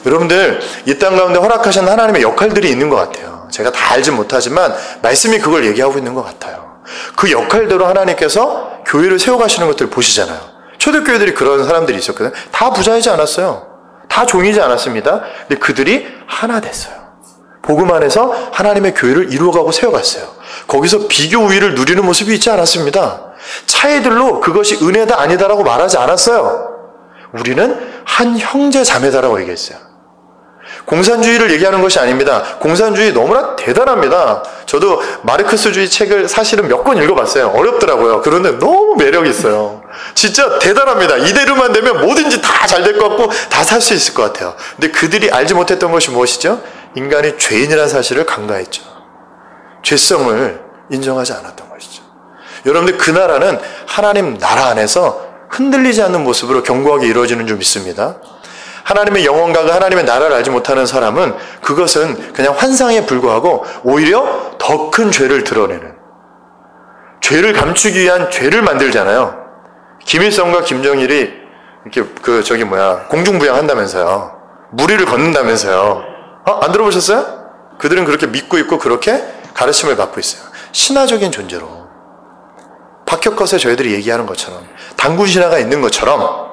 [SPEAKER 1] 여러분들, 이 땅 가운데 허락하신 하나님의 역할들이 있는 것 같아요. 제가 다 알지 못하지만 말씀이 그걸 얘기하고 있는 것 같아요. 그 역할대로 하나님께서 교회를 세워가시는 것들을 보시잖아요. 초대교회들이 그런 사람들이 있었거든요. 다 부자이지 않았어요. 다 종이지 않았습니다. 근데 그들이 하나 됐어요. 복음 안에서 하나님의 교회를 이루어가고 세워갔어요. 거기서 비교 우위를 누리는 모습이 있지 않았습니다. 차이들로 그것이 은혜다 아니다라고 말하지 않았어요. 우리는 한 형제 자매다라고 얘기했어요. 공산주의를 얘기하는 것이 아닙니다. 공산주의 너무나 대단합니다. 저도 마르크스주의 책을 사실은 몇 권 읽어봤어요. 어렵더라고요. 그런데 너무 매력이 있어요. 진짜 대단합니다. 이대로만 되면 뭐든지 다 잘 될 것 같고 다 살 수 있을 것 같아요. 근데 그들이 알지 못했던 것이 무엇이죠? 인간이 죄인이라는 사실을 간과했죠. 죄성을 인정하지 않았던 것이죠. 여러분들, 그 나라는 하나님 나라 안에서 흔들리지 않는 모습으로 견고하게 이루어지는 줄 믿습니다. 하나님의 영원과가 하나님의 나라를 알지 못하는 사람은 그것은 그냥 환상에 불과하고 오히려 더 큰 죄를 드러내는, 죄를 감추기 위한 죄를 만들잖아요. 김일성과 김정일이 이렇게 공중부양한다면서요. 무리를 걷는다면서요. 안 들어보셨어요? 그들은 그렇게 믿고 있고 그렇게 가르침을 받고 있어요. 신화적인 존재로. 박혁컷에 저희들이 얘기하는 것처럼, 단군 신화가 있는 것처럼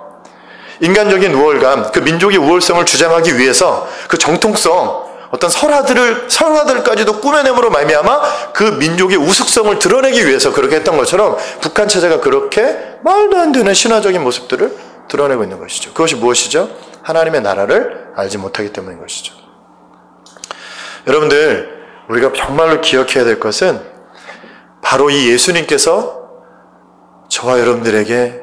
[SPEAKER 1] 인간적인 우월감, 그 민족의 우월성을 주장하기 위해서 그 정통성, 어떤 설화들까지도 꾸며냄으로 말미암아 그 민족의 우숙성을 드러내기 위해서 그렇게 했던 것처럼 북한 체제가 그렇게 말도 안 되는 신화적인 모습들을 드러내고 있는 것이죠. 그것이 무엇이죠? 하나님의 나라를 알지 못하기 때문인 것이죠. 여러분들, 우리가 정말로 기억해야 될 것은 바로 이 예수님께서 저와 여러분들에게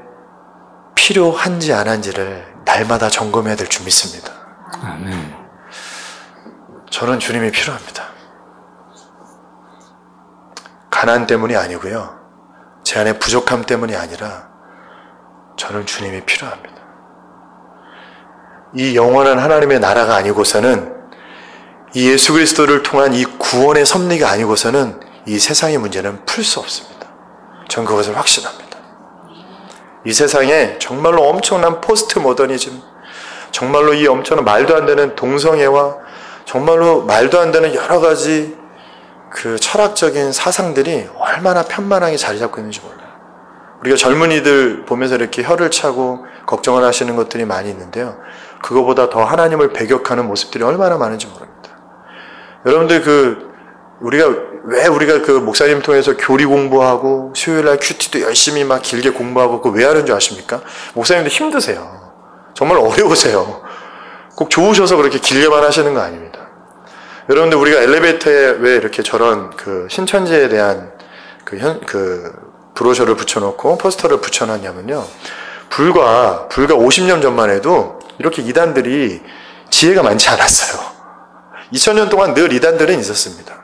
[SPEAKER 1] 필요한지 안 한지를 날마다 점검해야 될 줄 믿습니다.
[SPEAKER 2] 아멘.
[SPEAKER 1] 저는 주님이 필요합니다. 가난 때문이 아니고요. 제 안에 부족함 때문이 아니라 저는 주님이 필요합니다. 이 영원한 하나님의 나라가 아니고서는, 이 예수 그리스도를 통한 이 구원의 섭리가 아니고서는 이 세상의 문제는 풀 수 없습니다. 전 그것을 확신합니다. 이 세상에 정말로 엄청난 포스트 모더니즘, 정말로 이 엄청난 말도 안 되는 동성애와 정말로 말도 안 되는 여러 가지 그 철학적인 사상들이 얼마나 편만하게 자리 잡고 있는지 몰라요. 우리가 젊은이들 보면서 이렇게 혀를 차고 걱정을 하시는 것들이 많이 있는데요. 그거보다 더 하나님을 배격하는 모습들이 얼마나 많은지 모릅니다. 여러분들, 우리가 그 목사님 통해서 교리 공부하고 수요일날 큐티도 열심히 막 길게 공부하고 그거 왜 하는 줄 아십니까? 목사님도 힘드세요. 정말 어려우세요. 꼭 좋으셔서 그렇게 길게만 하시는 거 아닙니다. 여러분들, 우리가 엘리베이터에 왜 이렇게 저런 그 신천지에 대한 그 브로셔를 붙여놓고 포스터를 붙여놨냐면요. 불과 50년 전만 해도 이렇게 이단들이 지혜가 많지 않았어요. 2000년 동안 늘 이단들은 있었습니다.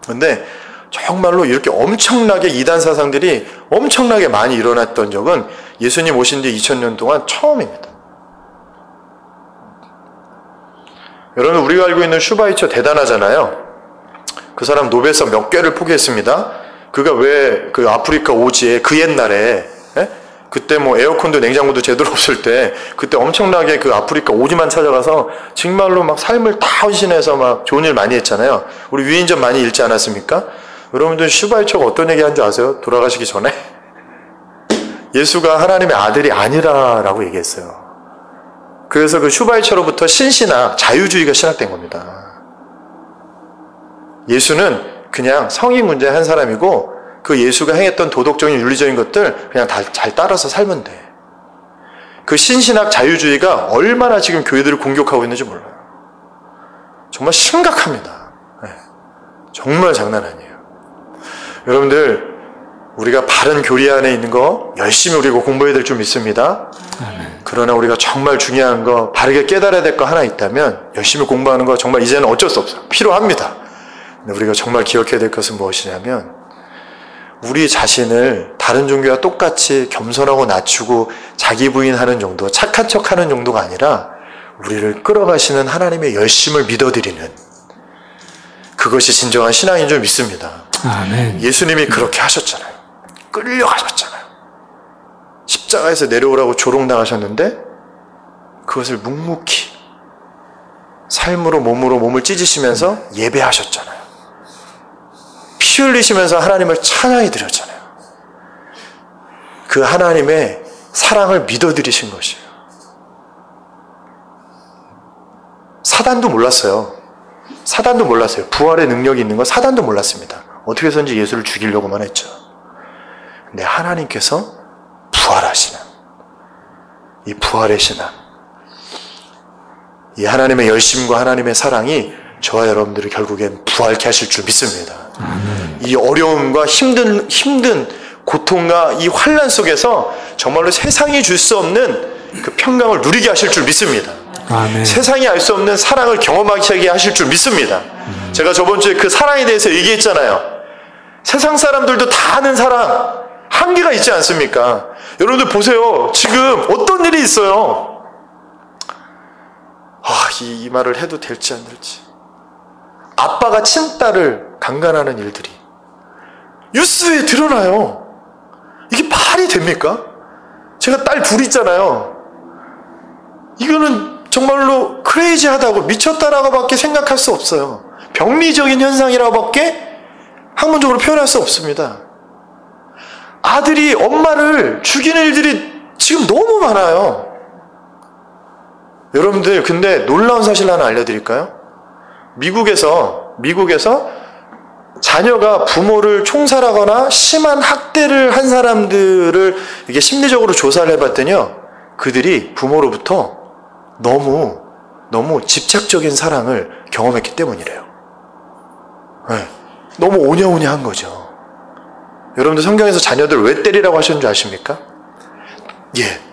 [SPEAKER 1] 그런데 정말로 이렇게 엄청나게 이단 사상들이 엄청나게 많이 일어났던 적은 예수님 오신 뒤 2000년 동안 처음입니다. 여러분, 우리가 알고 있는 슈바이처 대단하잖아요. 그 사람 노벨상 몇 개를 포기했습니다. 그가 왜 그 아프리카 오지에 그 옛날에, 그때 뭐 에어컨도 냉장고도 제대로 없을 때 그때 엄청나게 그 아프리카 오지만 찾아가서 정말로 막 삶을 다 헌신해서 막 좋은 일 많이 했잖아요. 우리 위인전 많이 읽지 않았습니까? 여러분들, 슈바이처가 어떤 얘기 하는지 아세요? 돌아가시기 전에 예수가 하나님의 아들이 아니라라고 얘기했어요. 그래서 그 슈바이처로부터 신신학, 자유주의가 시작된 겁니다. 예수는 그냥 성인 문제 한 사람이고 그 예수가 행했던 도덕적인 윤리적인 것들 그냥 다 잘 따라서 살면 돼. 그 신신학 자유주의가 얼마나 지금 교회들을 공격하고 있는지 몰라요. 정말 심각합니다. 네. 정말 장난 아니에요. 여러분들, 우리가 바른 교리 안에 있는 거 열심히 우리가 공부해야 될 줄 믿습니다. 그러나 우리가 정말 중요한 거, 바르게 깨달아야 될 거 하나 있다면 열심히 공부하는 거 정말 이제는 어쩔 수 없어요. 필요합니다. 근데 우리가 정말 기억해야 될 것은 무엇이냐면, 우리 자신을 다른 종교와 똑같이 겸손하고 낮추고 자기 부인하는 정도, 착한 척하는 정도가 아니라 우리를 끌어가시는 하나님의 열심을 믿어드리는, 그것이 진정한 신앙인 줄 믿습니다.
[SPEAKER 2] 아멘.
[SPEAKER 1] 예수님이 그렇게 하셨잖아요. 끌려가셨잖아요. 십자가에서 내려오라고 조롱당하셨는데 그것을 묵묵히 삶으로 몸으로 몸을 찢으시면서 예배하셨잖아요. 피 흘리시면서 하나님을 찬양해 드렸잖아요. 그 하나님의 사랑을 믿어드리신 것이에요. 사단도 몰랐어요. 사단도 몰랐어요. 부활의 능력이 있는 건 사단도 몰랐습니다. 어떻게 해서든지 예수를 죽이려고만 했죠. 근데 하나님께서 부활하시는 이 부활의 신앙, 이 하나님의 열심과 하나님의 사랑이 저와 여러분들을 결국엔 부활케 하실 줄 믿습니다. 이 어려움과 힘든 고통과 이 환난 속에서 정말로 세상이 줄 수 없는 그 평강을 누리게 하실 줄 믿습니다.
[SPEAKER 2] 아멘.
[SPEAKER 1] 세상이 알 수 없는 사랑을 경험하게 하실 줄 믿습니다. 제가 저번 주에 그 사랑에 대해서 얘기했잖아요. 세상 사람들도 다 아는 사랑, 한계가 있지 않습니까? 여러분들 보세요. 지금 어떤 일이 있어요. 이 말을 해도 될지 안 될지. 아빠가 친딸을 강간하는 일들이 뉴스에 드러나요. 이게 말이 됩니까? 제가 딸 둘 있잖아요. 이거는 정말로 크레이지하다고, 미쳤다라고 밖에 생각할 수 없어요. 병리적인 현상이라고 밖에 학문적으로 표현할 수 없습니다. 아들이 엄마를 죽이는 일들이 지금 너무 많아요. 여러분들, 근데 놀라운 사실 하나 알려드릴까요? 미국에서 자녀가 부모를 총살하거나 심한 학대를 한 사람들을 이게 심리적으로 조사를 해봤더니요, 그들이 부모로부터 너무 집착적인 사랑을 경험했기 때문이래요. 네. 너무 오냐오냐한 거죠. 여러분들 성경에서 자녀들 왜 때리라고 하셨는지 아십니까?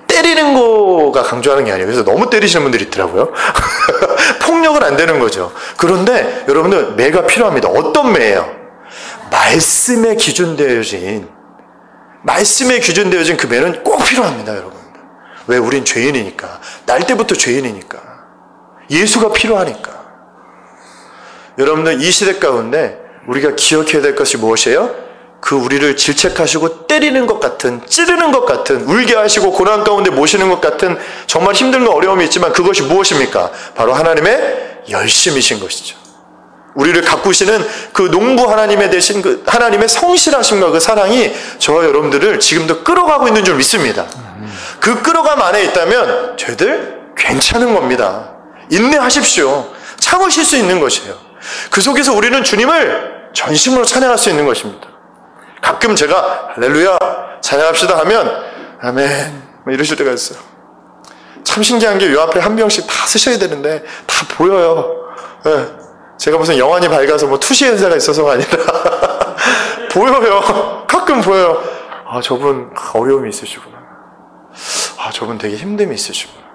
[SPEAKER 1] 때리는 거가 강조하는 게 아니에요. 그래서 너무 때리시는 분들이 있더라고요. 폭력은 안 되는 거죠. 그런데 여러분들, 매가 필요합니다. 어떤 매예요? 말씀에 기준되어진 그 매는 꼭 필요합니다, 여러분들. 왜? 우린 죄인이니까. 날 때부터 죄인이니까. 예수가 필요하니까. 여러분들, 이 시대 가운데 우리가 기억해야 될 것이 무엇이에요? 그 우리를 질책하시고 때리는 것 같은, 찌르는 것 같은, 울게 하시고 고난 가운데 모시는 것 같은 정말 힘든과 어려움이 있지만 그것이 무엇입니까? 바로 하나님의 열심이신 것이죠. 우리를 가꾸시는 그 농부 하나님에 대신 그 하나님의 성실하심과 그 사랑이 저와 여러분들을 지금도 끌어가고 있는 줄 믿습니다. 그 끌어감 안에 있다면 저희들 괜찮은 겁니다. 인내하십시오. 참으실 수 있는 것이에요. 그 속에서 우리는 주님을 전심으로 찬양할 수 있는 것입니다. 가끔 제가 할렐루야 찬양합시다 하면 아멘 이러실 때가 있어요. 참 신기한 게 요 앞에 한 명씩 다 쓰셔야 되는데 다 보여요. 네. 제가 무슨 영안이 밝아서 뭐 투시 연세가 있어서가 아니라 보여요. 가끔 보여요. 저분 어려움이 있으시구나. 저분 되게 힘듦이 있으시구나.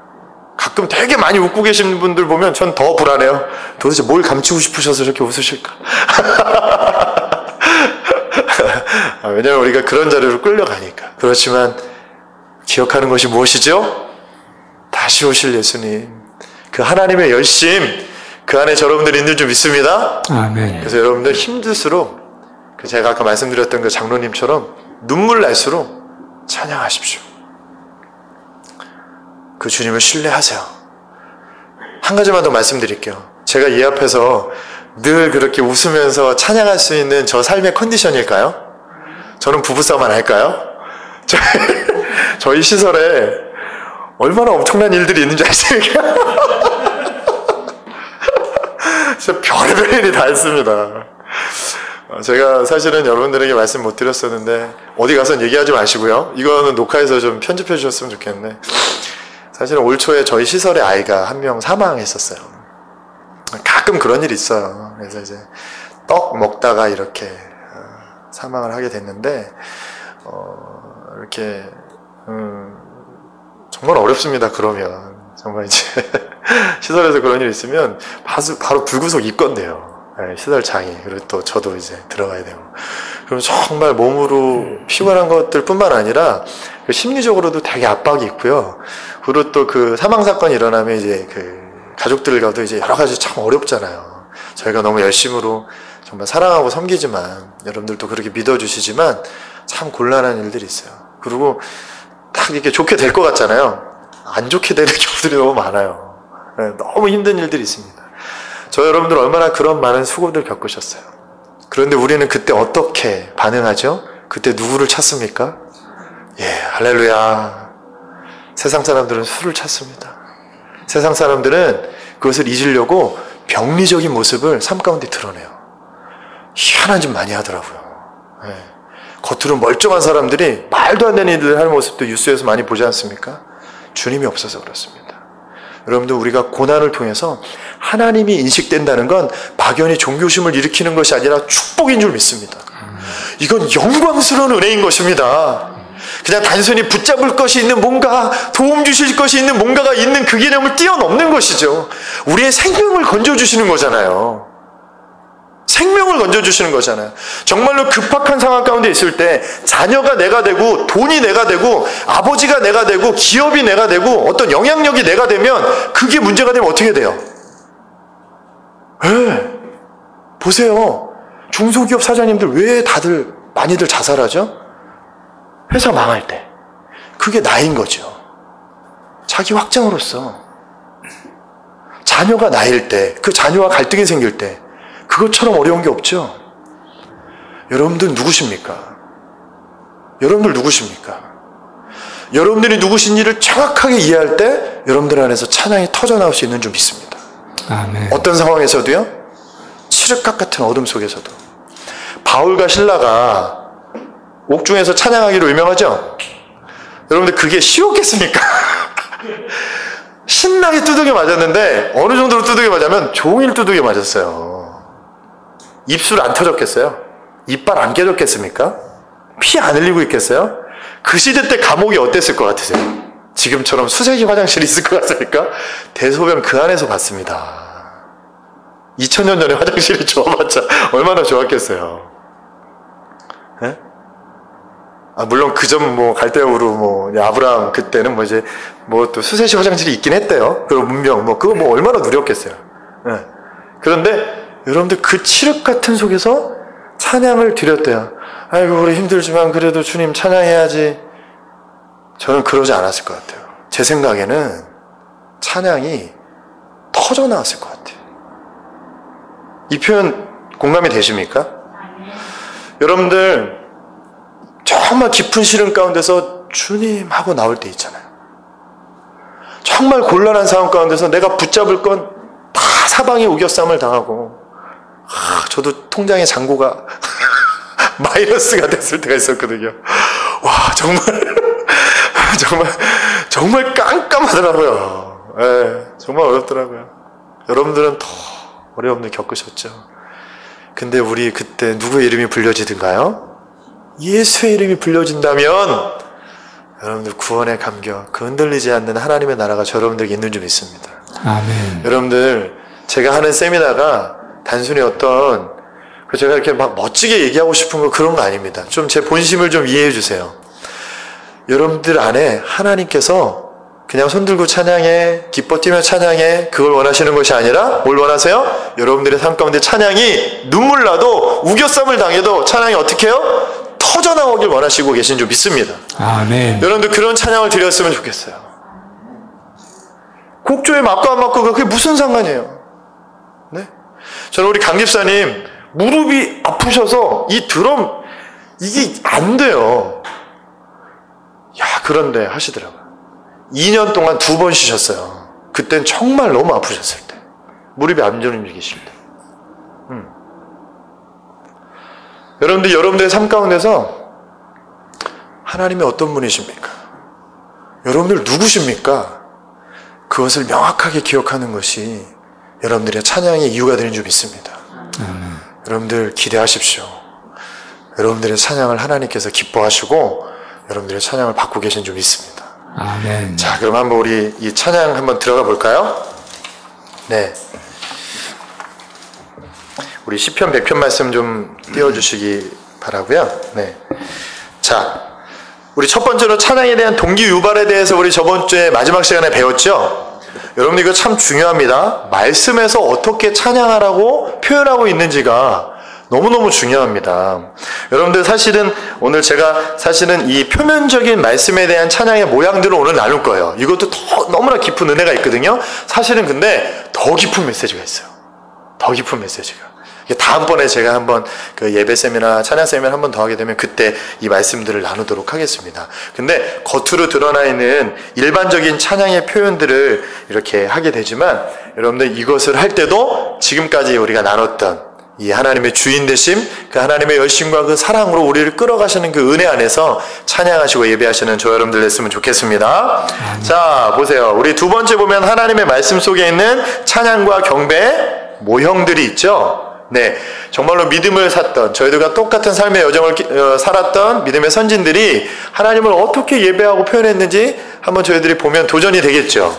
[SPEAKER 1] 가끔 되게 많이 웃고 계시는 분들 보면 전 더 불안해요. 도대체 뭘 감추고 싶으셔서 저렇게 웃으실까? 왜냐하면 우리가 그런 자리로 끌려가니까. 그렇지만 기억하는 것이 무엇이죠? 다시 오실 예수님, 그 하나님의 열심, 그 안에 여러분들이 있는 줄 믿습니다.
[SPEAKER 2] 아멘.
[SPEAKER 1] 그래서 여러분들 힘들수록 제가 아까 말씀드렸던 그 장로님처럼 눈물 날수록 찬양하십시오. 그 주님을 신뢰하세요. 한 가지만 더 말씀드릴게요. 제가 이 앞에서 늘 그렇게 웃으면서 찬양할 수 있는 저 삶의 컨디션일까요? 저는 부부싸움 안 할까요? 저희 시설에 얼마나 엄청난 일들이 있는지 아십니까? 진짜 별의별 일이 다 있습니다. 제가 사실은 여러분들에게 말씀 못 드렸었는데 어디 가서는 얘기하지 마시고요. 이거는 녹화해서 좀 편집해 주셨으면 좋겠는데, 사실은 올 초에 저희 시설에 아이가 한 명 사망했었어요. 가끔 그런 일이 있어요. 그래서 이제 떡 먹다가 이렇게 사망을 하게 됐는데, 이렇게 정말 어렵습니다. 그러면 정말 이제 시설에서 그런 일이 있으면 바로 불구속 입건돼요. 네, 시설장이. 그리고 또 저도 이제 들어가야 되고. 그럼 정말 몸으로 피곤한 것들 뿐만 아니라 심리적으로도 되게 압박이 있고요. 그리고 또 그 사망 사건이 일어나면 이제 그 가족들과도 이제 여러 가지 참 어렵잖아요. 저희가 너무 열심으로 정말 사랑하고 섬기지만 여러분들도 그렇게 믿어주시지만 참 곤란한 일들이 있어요. 그리고 딱 이렇게 좋게 될 것 같잖아요. 안 좋게 되는 경우들이 너무 많아요. 네, 너무 힘든 일들이 있습니다. 저 여러분들 얼마나 그런 많은 수고들 겪으셨어요. 그런데 우리는 그때 어떻게 반응하죠? 그때 누구를 찾습니까? 예, 할렐루야. 세상 사람들은 술을 찾습니다. 세상 사람들은 그것을 잊으려고 병리적인 모습을 삶 가운데 드러내요. 희한한 짓 많이 하더라고요. 예. 겉으로 멀쩡한 사람들이 말도 안 되는 일을 하는 모습도 뉴스에서 많이 보지 않습니까? 주님이 없어서 그렇습니다. 여러분들 우리가 고난을 통해서 하나님이 인식된다는 건 막연히 종교심을 일으키는 것이 아니라 축복인 줄 믿습니다. 이건 영광스러운 은혜인 것입니다. 그냥 단순히 붙잡을 것이 있는 뭔가, 도움 주실 것이 있는 뭔가가 있는 그 개념을 뛰어넘는 것이죠. 우리의 생명을 건져주시는 거잖아요. 생명을 건져주시는 거잖아요. 정말로 급박한 상황 가운데 있을 때 자녀가 내가 되고 돈이 내가 되고 아버지가 내가 되고 기업이 내가 되고 어떤 영향력이 내가 되면 그게 문제가 되면 어떻게 돼요? 보세요. 중소기업 사장님들 왜 다들 많이들 자살하죠? 회사 망할 때. 그게 나인 거죠. 자기 확장으로서. 자녀가 나일 때, 그 자녀와 갈등이 생길 때 그것처럼 어려운 게 없죠. 여러분들 누구십니까? 여러분들 누구십니까? 여러분들이 누구신지를 정확하게 이해할 때 여러분들 안에서 찬양이 터져나올 수 있는 줄 믿습니다.
[SPEAKER 2] 아멘.
[SPEAKER 1] 어떤 상황에서도요. 칠흑각 같은 어둠 속에서도. 바울과 실라가 옥중에서 찬양하기로 유명하죠? 여러분들 그게 쉬웠겠습니까? 신나게 두들겨 맞았는데 어느 정도로 두들겨 맞으면 종일 두들겨 맞았어요. 입술 안 터졌겠어요? 이빨 안 깨졌겠습니까? 피 안 흘리고 있겠어요? 그 시대 때 감옥이 어땠을 것 같으세요? 지금처럼 수세기 화장실이 있을 것 같습니까? 대소변 그 안에서 봤습니다. 2000년 전에 화장실이 좋아봤자 얼마나 좋았겠어요. 네? 물론 그 점 갈대우로 아브라함 그때는 이제 또 수세시 화장실이 있긴 했대요. 그리고 문명 그거 얼마나 누렸겠어요. 네. 그런데 여러분들 그 칠흑 같은 속에서 찬양을 드렸대요. 아이고 우리 힘들지만 그래도 주님 찬양해야지. 저는 그러지 않았을 것 같아요. 제 생각에는 찬양이 터져 나왔을 것 같아요. 이 표현 공감이 되십니까? 여러분들 정말 깊은 시름 가운데서 주님 하고 나올 때 있잖아요. 정말 곤란한 상황 가운데서 내가 붙잡을 건 다 사방에 우겨쌈을 당하고 저도 통장에 잔고가 마이너스가 됐을 때가 있었거든요. 와 정말 깜깜하더라고요. 네, 정말 어렵더라고요. 여러분들은 더 어려움을 겪으셨죠. 근데 우리 그때 누구의 이름이 불려지든가요? 예수의 이름이 불려진다면 여러분들 구원의 감격, 그 흔들리지 않는 하나님의 나라가 여러분들에게 있는 줄 믿습니다.
[SPEAKER 2] 아멘.
[SPEAKER 1] 여러분들 제가 하는 세미나가 단순히 어떤 제가 이렇게 막 멋지게 얘기하고 싶은 거 그런 거 아닙니다. 좀 제 본심을 좀 이해해 주세요. 여러분들 안에 하나님께서 그냥 손들고 찬양해, 기뻐 뛰며 찬양해, 그걸 원하시는 것이 아니라 뭘 원하세요? 여러분들의 삶 가운데 찬양이 눈물 나도 우겨쌈을 당해도 찬양이 어떻게 해요? 터져나오길 원하시고 계신 줄 믿습니다.
[SPEAKER 2] 아멘.
[SPEAKER 1] 여러분들 그런 찬양을 드렸으면 좋겠어요. 곡조에 맞고 안 맞고 그게 무슨 상관이에요? 네? 저는 우리 강 집사님 무릎이 아프셔서 이 드럼 이게 안 돼요. 그런데 하시더라고요. 2년 동안 2번 쉬셨어요. 그땐 정말 너무 아프셨을 때. 무릎이 안 움직이실 때. 여러분들의 삶 가운데서 하나님이 어떤 분이십니까? 여러분들 누구십니까? 그것을 명확하게 기억하는 것이 여러분들의 찬양의 이유가 되는 줄 믿습니다. 여러분들 기대하십시오. 여러분들의 찬양을 하나님께서 기뻐하시고 여러분들의 찬양을 받고 계신 줄 믿습니다.
[SPEAKER 2] 아멘.
[SPEAKER 1] 자, 그럼 한번 우리 이 찬양 한번 들어가 볼까요? 네. 우리 시편 100편 말씀 좀 띄워주시기 바라고요. 네. 자, 우리 첫 번째로 찬양에 대한 동기 유발에 대해서 우리 저번 주에 마지막 시간에 배웠죠? 여러분들 이거 참 중요합니다. 말씀에서 어떻게 찬양하라고 표현하고 있는지가 너무너무 중요합니다. 여러분들 사실은 오늘 제가 사실은 이 표면적인 말씀에 대한 찬양의 모양들을 오늘 나눌 거예요. 이것도 너무나 깊은 은혜가 있거든요. 사실은 근데 더 깊은 메시지가 있어요. 더 깊은 메시지가. 다음번에 제가 한번 그 예배 세미나 찬양 세미나 한번 더 하게 되면 그때 이 말씀들을 나누도록 하겠습니다. 근데 겉으로 드러나 있는 일반적인 찬양의 표현들을 이렇게 하게 되지만 여러분들 이것을 할 때도 지금까지 우리가 나눴던 이 하나님의 주인 되심, 그 하나님의 열심과 그 사랑으로 우리를 끌어가시는 그 은혜 안에서 찬양하시고 예배하시는 저 여러분들 됐으면 좋겠습니다. 자, 보세요. 우리 두 번째 보면 하나님의 말씀 속에 있는 찬양과 경배의 모형들이 있죠. 네, 정말로 믿음을 샀던 저희들과 똑같은 삶의 여정을 살았던 믿음의 선진들이 하나님을 어떻게 예배하고 표현했는지 한번 저희들이 보면 도전이 되겠죠.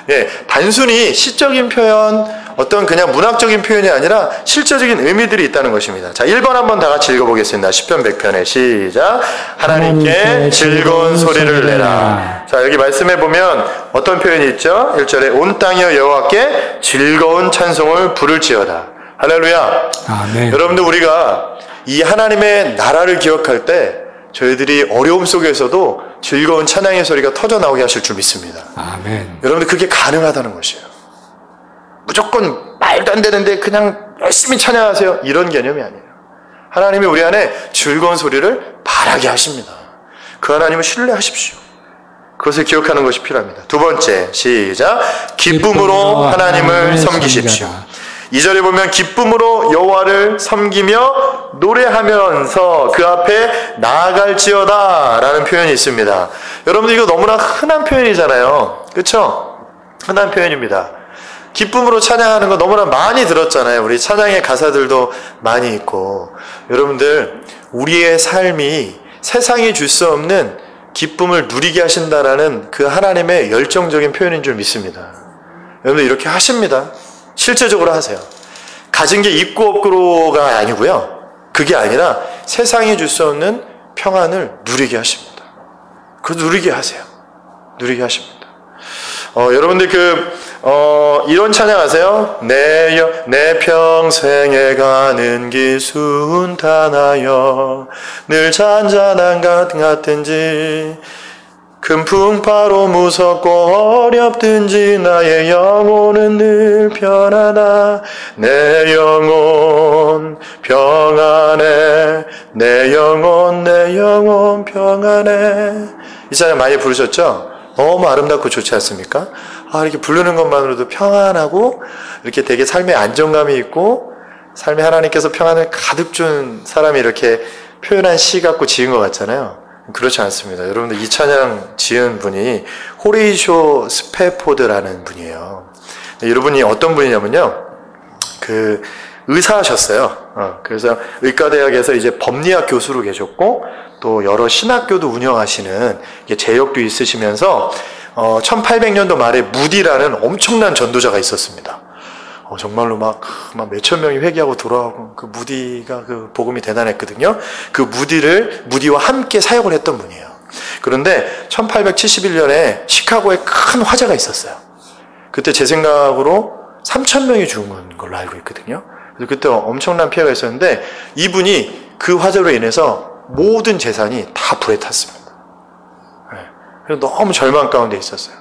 [SPEAKER 1] 예, 단순히 시적인 표현, 어떤 그냥 문학적인 표현이 아니라 실제적인 의미들이 있다는 것입니다. 자, 1번 한번 다 같이 읽어보겠습니다. 시편 100편에 시작. 하나님께 즐거운 소리를 내라. 자, 여기 말씀해 보면 어떤 표현이 있죠? 1절에 온 땅이여 여호와께 즐거운 찬송을 부를지어다. 할렐루야.
[SPEAKER 2] 아멘.
[SPEAKER 1] 여러분들 우리가 이 하나님의 나라를 기억할 때 저희들이 어려움 속에서도 즐거운 찬양의 소리가 터져 나오게 하실 줄 믿습니다.
[SPEAKER 2] 아멘.
[SPEAKER 1] 여러분들 그게 가능하다는 것이에요. 무조건 말도 안 되는데 그냥 열심히 찬양하세요. 이런 개념이 아니에요. 하나님이 우리 안에 즐거운 소리를 바라게 하십니다. 그 하나님을 신뢰하십시오. 그것을 기억하는 것이 필요합니다. 두 번째, 시작. 기쁨으로 하나님을 섬기십시오. 2절에 보면 기쁨으로 여호와를 섬기며 노래하면서 그 앞에 나아갈지어다 라는 표현이 있습니다. 여러분들 이거 너무나 흔한 표현이잖아요. 그렇죠? 흔한 표현입니다. 기쁨으로 찬양하는 거 너무나 많이 들었잖아요. 우리 찬양의 가사들도 많이 있고. 여러분들 우리의 삶이 세상이 줄 수 없는 기쁨을 누리게 하신다라는 그 하나님의 열정적인 표현인 줄 믿습니다. 여러분들 이렇게 하십니다. 실제적으로 하세요. 가진 게 있고 없고가 아니고요. 그게 아니라 세상이 줄 수 없는 평안을 누리게 하십니다. 그 누리게 하세요. 누리게 하십니다. 여러분들 이런 찬양 아세요? 내 평생에 가는 길 순탄하여 늘 잔잔한 것 같은지 큰 풍파로 무섭고 어렵든지 나의 영혼은 늘 편하다. 내 영혼 평안해. 내 영혼 평안해. 이 찬양 많이 부르셨죠? 너무 아름답고 좋지 않습니까? 이렇게 부르는 것만으로도 평안하고 이렇게 되게 삶의 안정감이 있고 삶에 하나님께서 평안을 가득 준 사람이 이렇게 표현한 시 갖고 지은 것 같잖아요. 그렇지 않습니다. 여러분들 이 찬양 지은 분이 호레이쇼 스페포드라는 분이에요. 이분이 어떤 분이냐면요. 그 의사하셨어요. 그래서 의과대학에서 이제 법리학 교수로 계셨고 또 여러 신학교도 운영하시는 재력도 있으시면서 1800년도 말에 무디라는 엄청난 전도자가 있었습니다. 정말로 막 몇천 명이 회개하고 돌아오고 그 무디가 그 복음이 대단했거든요. 그 무디와 함께 사역을 했던 분이에요. 그런데 1871년에 시카고에 큰 화재가 있었어요. 그때 제 생각으로 3,000명이 죽은 걸로 알고 있거든요. 그래서 그때 엄청난 피해가 있었는데 이분이 그 화재로 인해서 모든 재산이 다 불에 탔습니다. 그래서 너무 절망 가운데 있었어요.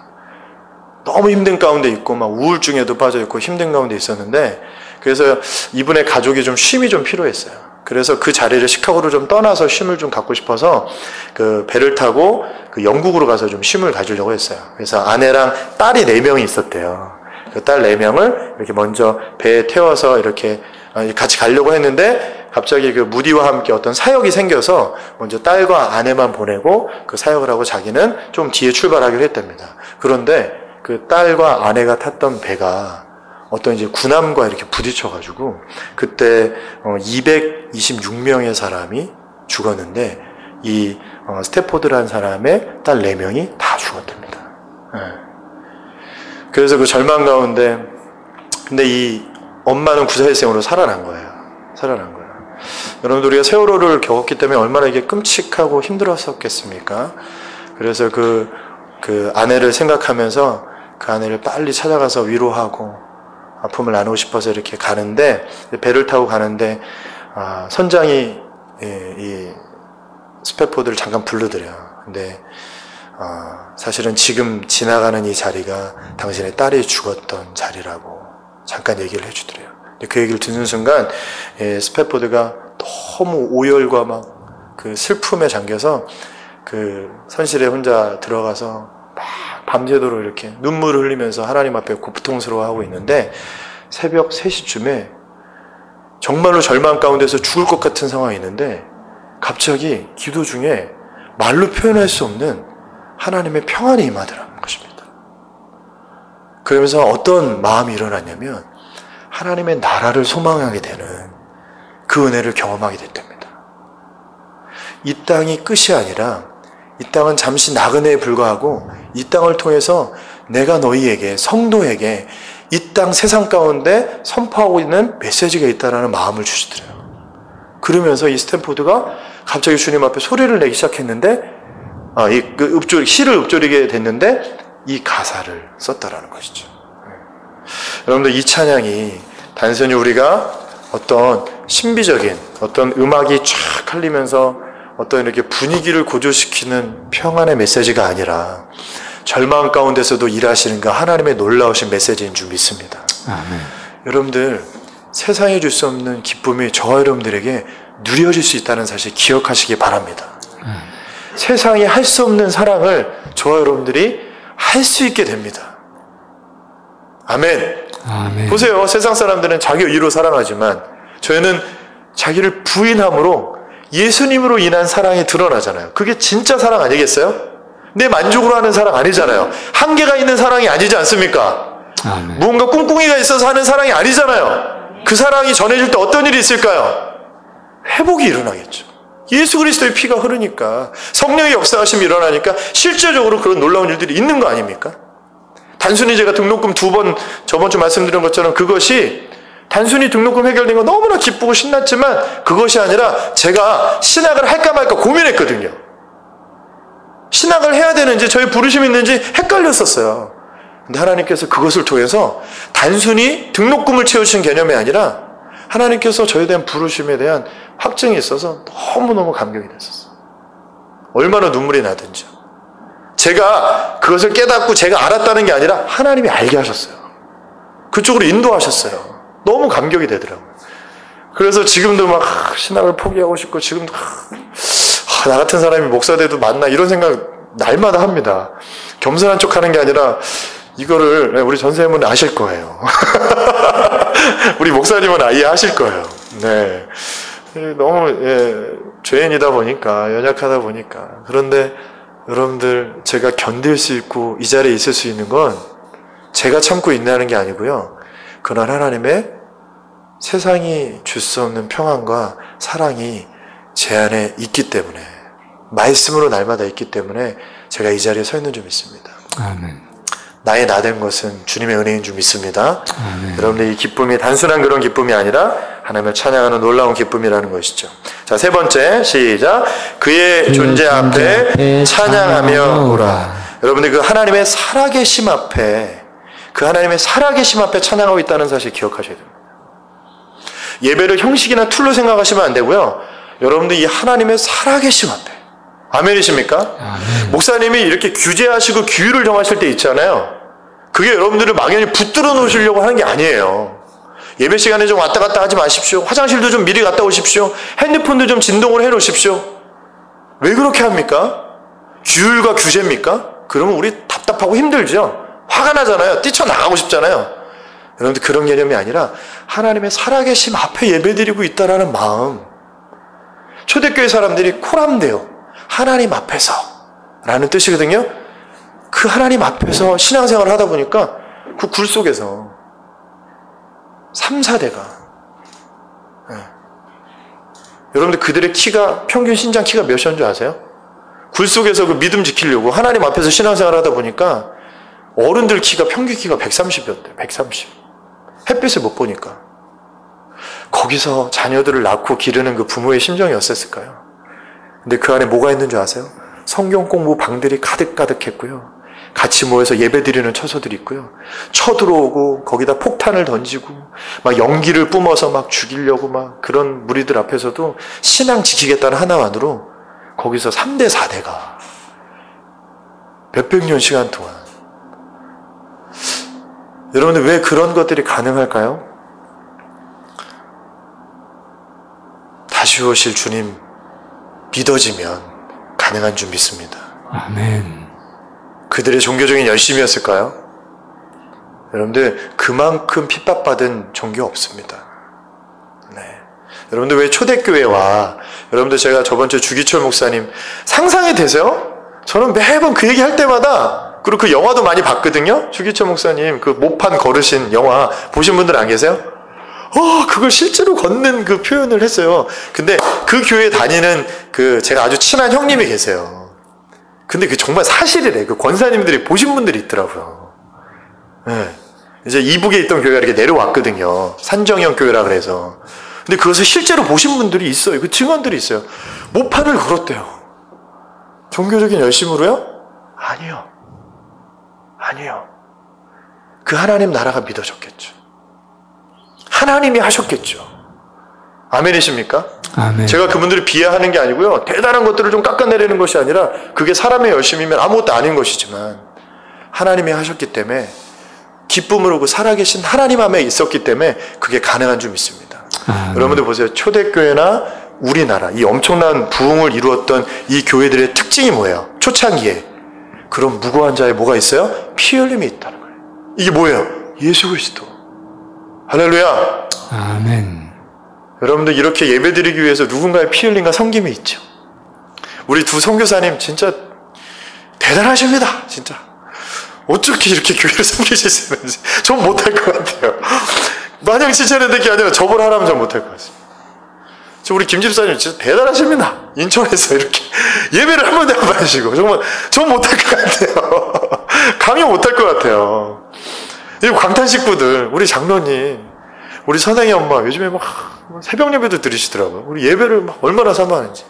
[SPEAKER 1] 너무 힘든 가운데 있고 막 우울증에도 빠져 있고 힘든 가운데 있었는데 그래서 이분의 가족이 좀 쉼이 좀 필요했어요. 그래서 그 자리를 시카고로 좀 떠나서 쉼을 좀 갖고 싶어서 그 배를 타고 그 영국으로 가서 좀 쉼을 가지려고 했어요. 그래서 아내랑 딸이 4명이 있었대요. 그 딸 4명을 이렇게 먼저 배에 태워서 이렇게 같이 가려고 했는데 갑자기 그 무디와 함께 어떤 사역이 생겨서 먼저 딸과 아내만 보내고 그 사역을 하고 자기는 좀 뒤에 출발하기로 했답니다. 그런데 그 딸과 아내가 탔던 배가 어떤 이제 군함과 이렇게 부딪혀가지고 그때 226명의 사람이 죽었는데 이 스태포드라는 사람의 딸 4명이 다 죽었답니다. 그래서 그 절망 가운데 근데 이 엄마는 구사일생으로 살아난 거예요. 여러분들 우리가 세월호를 겪었기 때문에 얼마나 이게 끔찍하고 힘들었었겠습니까? 그래서 그 아내를 생각하면서 그 아내를 빨리 찾아가서 위로하고 아픔을 나누고 싶어서 이렇게 가는데, 배를 타고 가는데 선장이 이 스패포드를 잠깐 불러드려요. 근데 사실은 지금 지나가는 이 자리가 당신의 딸이 죽었던 자리라고 잠깐 얘기를 해주더래요. 근데 그 얘기를 듣는 순간 스패포드가 너무 오열과 막 그 슬픔에 잠겨서 그 선실에 혼자 들어가서 막 밤새도록 이렇게 눈물을 흘리면서 하나님 앞에 고통스러워하고 있는데, 새벽 3시쯤에 정말로 절망 가운데서 죽을 것 같은 상황이 있는데 갑자기 기도 중에 말로 표현할 수 없는 하나님의 평안이 임하더라는 것입니다. 그러면서 어떤 마음이 일어났냐면 하나님의 나라를 소망하게 되는 그 은혜를 경험하게 됐답니다. 이 땅이 끝이 아니라 이 땅은 잠시 나그네에 불과하고 이 땅을 통해서 내가 너희에게, 성도에게 이 땅 세상 가운데 선포하고 있는 메시지가 있다는 마음을 주시더래요. 그러면서 이 스탠포드가 갑자기 주님 앞에 소리를 내기 시작했는데, 시를 읊조리게 됐는데 이 가사를 썼다라는 것이죠. 여러분들, 이 찬양이 단순히 우리가 어떤 신비적인 어떤 음악이 쫙 흘리면서 어떤 이렇게 분위기를 고조시키는 평안의 메시지가 아니라 절망 가운데서도 일하시는 그 하나님의 놀라우신 메시지인 줄 믿습니다.
[SPEAKER 2] 아멘.
[SPEAKER 1] 여러분들, 세상에 줄 수 없는 기쁨이 저와 여러분들에게 누려질 수 있다는 사실 기억하시기 바랍니다. 세상에 할 수 없는 사랑을 저와 여러분들이 할 수 있게 됩니다. 아멘.
[SPEAKER 2] 아멘.
[SPEAKER 1] 보세요. 세상 사람들은 자기 의로 사랑하지만 저희는 자기를 부인함으로 예수님으로 인한 사랑이 드러나잖아요. 그게 진짜 사랑 아니겠어요? 내 만족으로 하는 사랑 아니잖아요. 한계가 있는 사랑이 아니지 않습니까?
[SPEAKER 2] 아멘.
[SPEAKER 1] 무언가 꿍꿍이가 있어서 하는 사랑이 아니잖아요. 그 사랑이 전해질 때 어떤 일이 있을까요? 회복이 일어나겠죠. 예수 그리스도의 피가 흐르니까, 성령의 역사하심이 일어나니까 실제적으로 그런 놀라운 일들이 있는 거 아닙니까? 단순히 제가 등록금 2번 저번 주 말씀드린 것처럼 그것이 단순히 등록금 해결된 거 너무나 기쁘고 신났지만 그것이 아니라 제가 신학을 할까 말까 고민했거든요. 신학을 해야 되는지 저의 부르심이 있는지 헷갈렸었어요. 근데 하나님께서 그것을 통해서 단순히 등록금을 채우신 개념이 아니라 하나님께서 저에 대한 부르심에 대한 확증이 있어서 너무너무 감격이 됐었어요. 얼마나 눈물이 나든지요. 제가 그것을 깨닫고 제가 알았다는 게 아니라 하나님이 알게 하셨어요. 그쪽으로 인도하셨어요. 너무 감격이 되더라고요. 그래서 지금도 막 신학을 포기하고 싶고, 지금도 나 같은 사람이 목사 돼도 맞나 이런 생각 날마다 합니다. 겸손한 척 하는 게 아니라 이거를 우리 전세님은 아실 거예요. 우리 목사님은 이해하실 거예요. 네. 너무 죄인이다 보니까, 연약하다 보니까. 그런데 여러분들, 제가 견딜 수 있고 이 자리에 있을 수 있는 건 제가 참고 인내하는 게 아니고요. 그런 하나님의 세상이 줄 수 없는 평안과 사랑이 제 안에 있기 때문에, 말씀으로 날마다 있기 때문에 제가 이 자리에 서 있는 줄 믿습니다.
[SPEAKER 2] 아멘.
[SPEAKER 1] 나의 나된 것은 주님의 은혜인 줄 믿습니다.
[SPEAKER 2] 아멘.
[SPEAKER 1] 여러분들, 이 기쁨이 단순한 그런 기쁨이 아니라 하나님을 찬양하는 놀라운 기쁨이라는 것이죠. 자, 세 번째, 시작. 그의 존재 앞에 찬양하며 오라. 여러분들, 그 하나님의 살아계심 앞에, 그 하나님의 살아계심 앞에 찬양하고 있다는 사실 기억하셔야 됩니다. 예배를 형식이나 툴로 생각하시면 안 되고요. 여러분들, 이 하나님의 살아계심 앞에. 아멘이십니까?
[SPEAKER 2] 아멘.
[SPEAKER 1] 목사님이 이렇게 규제하시고 규율을 정하실 때 있잖아요. 그게 여러분들을 막연히 붙들어 놓으시려고 하는 게 아니에요. 예배 시간에 좀 왔다 갔다 하지 마십시오. 화장실도 좀 미리 갔다 오십시오. 핸드폰도 좀 진동을 해 놓으십시오. 왜 그렇게 합니까? 규율과 규제입니까? 그러면 우리 답답하고 힘들죠. 화가 나잖아요. 뛰쳐나가고 싶잖아요. 여러분들, 그런 개념이 아니라 하나님의 살아계심 앞에 예배드리고 있다라는 마음. 초대교회 사람들이 코람데오, 하나님 앞에서 라는 뜻이거든요. 그 하나님 앞에서 신앙생활을 하다 보니까 그 굴 속에서 3, 4대가 여러분들, 그들의 키가, 평균 신장 키가 몇이었는 줄 아세요? 굴 속에서 그 믿음 지키려고 하나님 앞에서 신앙생활을 하다 보니까 어른들 키가, 평균 키가 130이었대요. 130. 햇빛을 못 보니까. 거기서 자녀들을 낳고 기르는 그 부모의 심정이 어땠을까요? 근데 그 안에 뭐가 있는 줄 아세요? 성경 공부 방들이 가득가득했고요. 같이 모여서 예배 드리는 처소들이 있고요. 쳐들어오고 거기다 폭탄을 던지고 막 연기를 뿜어서 막 죽이려고 막 그런 무리들 앞에서도 신앙 지키겠다는 하나만으로 거기서 3대 4대가 몇백 년 시간 동안. 여러분들 왜 그런 것들이 가능할까요? 다시 오실 주님 믿어지면 가능한 줄 믿습니다.
[SPEAKER 2] 아멘.
[SPEAKER 1] 그들의 종교적인 열심이었을까요? 여러분들 그만큼 핍박받은 종교 없습니다. 네. 여러분들 왜 초대교회와 여러분들 제가 저번주 주기철 목사님 상상이 되세요? 저는 매번 그 얘기 할 때마다 그리고 그 영화도 많이 봤거든요. 주기철 목사님 그 모판 걸으신 영화 보신 분들 안 계세요? 그걸 실제로 걷는 그 표현을 했어요. 근데 그 교회 다니는 그 제가 아주 친한 형님이 계세요. 근데 그 정말 사실이래. 그 권사님들이 보신 분들이 있더라고요. 네. 이제 이북에 있던 교회가 이렇게 내려왔거든요. 산정형 교회라 그래서. 근데 그것을 실제로 보신 분들이 있어요. 그 증언들이 있어요. 모판을 걸었대요. 종교적인 열심으로요? 아니요. 그 하나님 나라가 믿어졌겠죠. 하나님이 하셨겠죠. 아멘이십니까?
[SPEAKER 2] 아멘.
[SPEAKER 1] 제가 그분들을 비하하는 게 아니고요. 대단한 것들을 좀 깎아내리는 것이 아니라 그게 사람의 열심이면 아무것도 아닌 것이지만 하나님이 하셨기 때문에 기쁨으로 그 살아계신 하나님 안에 있었기 때문에 그게 가능한 줄 믿습니다. 여러분들 보세요. 초대교회나 우리나라 이 엄청난 부흥을 이루었던 이 교회들의 특징이 뭐예요? 초창기에 그런 무고한 자에 뭐가 있어요? 피 흘림이 있다는 거예요. 이게 뭐예요? 예수 그리스도. 할렐루야.
[SPEAKER 2] 아멘.
[SPEAKER 1] 여러분들 이렇게 예배드리기 위해서 누군가의 피 흘림과 섬김이 있죠. 우리 두 선교사님 진짜 대단하십니다. 진짜 어떻게 이렇게 교회를 섬기실 수 있는지 전 못할 것 같아요. 마냥 칭찬해야 게 아니라 저걸 하라면 전 못할 것 같습니다. 우리 김 집사님 진짜 대단하십니다. 인천에서 이렇게 예배를 한 번도 안 받으시고 정말 전 못할 것 같아요. 감히 못할 것 같아요. 이 광탄 식구들 우리 장로님 우리 선행이 엄마 요즘에 막 새벽 예배도 드리시더라고요. 우리 예배를 막 얼마나 사모하는지.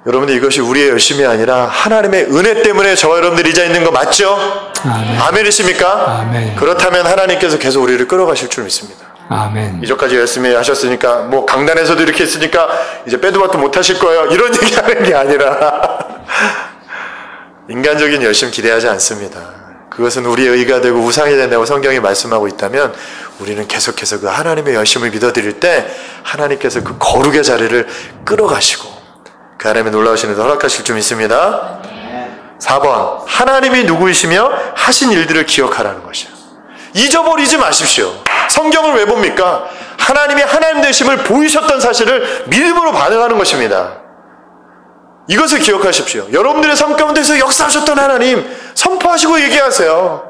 [SPEAKER 1] 여러분들 이것이 우리의 열심이 아니라 하나님의 은혜 때문에 저와 여러분들이 이 자리에 있는 거 맞죠?
[SPEAKER 2] 아멘.
[SPEAKER 1] 아멘이십니까?
[SPEAKER 2] 아멘.
[SPEAKER 1] 그렇다면 하나님께서 계속 우리를 끌어가실 줄 믿습니다.
[SPEAKER 2] 아멘.
[SPEAKER 1] 이전까지 열심히 하셨으니까 뭐 강단에서도 이렇게 했으니까 이제 빼도 박도 못 하실 거예요. 이런 얘기 하는 게 아니라 인간적인 열심 기대하지 않습니다. 그것은 우리의 의가 되고 우상이 된다고 성경이 말씀하고 있다면 우리는 계속해서 그 하나님의 열심을 믿어드릴 때 하나님께서 그 거룩의 자리를 끌어가시고 그 하나님의 놀라우신 일을 허락하실 줄 믿습니다. 4번 하나님이 누구이시며 하신 일들을 기억하라는 것이에요. 잊어버리지 마십시오. 성경을 왜 봅니까? 하나님이 하나님 되심을 보이셨던 사실을 믿음으로 반응하는 것입니다. 이것을 기억하십시오. 여러분들의 삶 가운데서 역사하셨던 하나님 선포하시고 얘기하세요.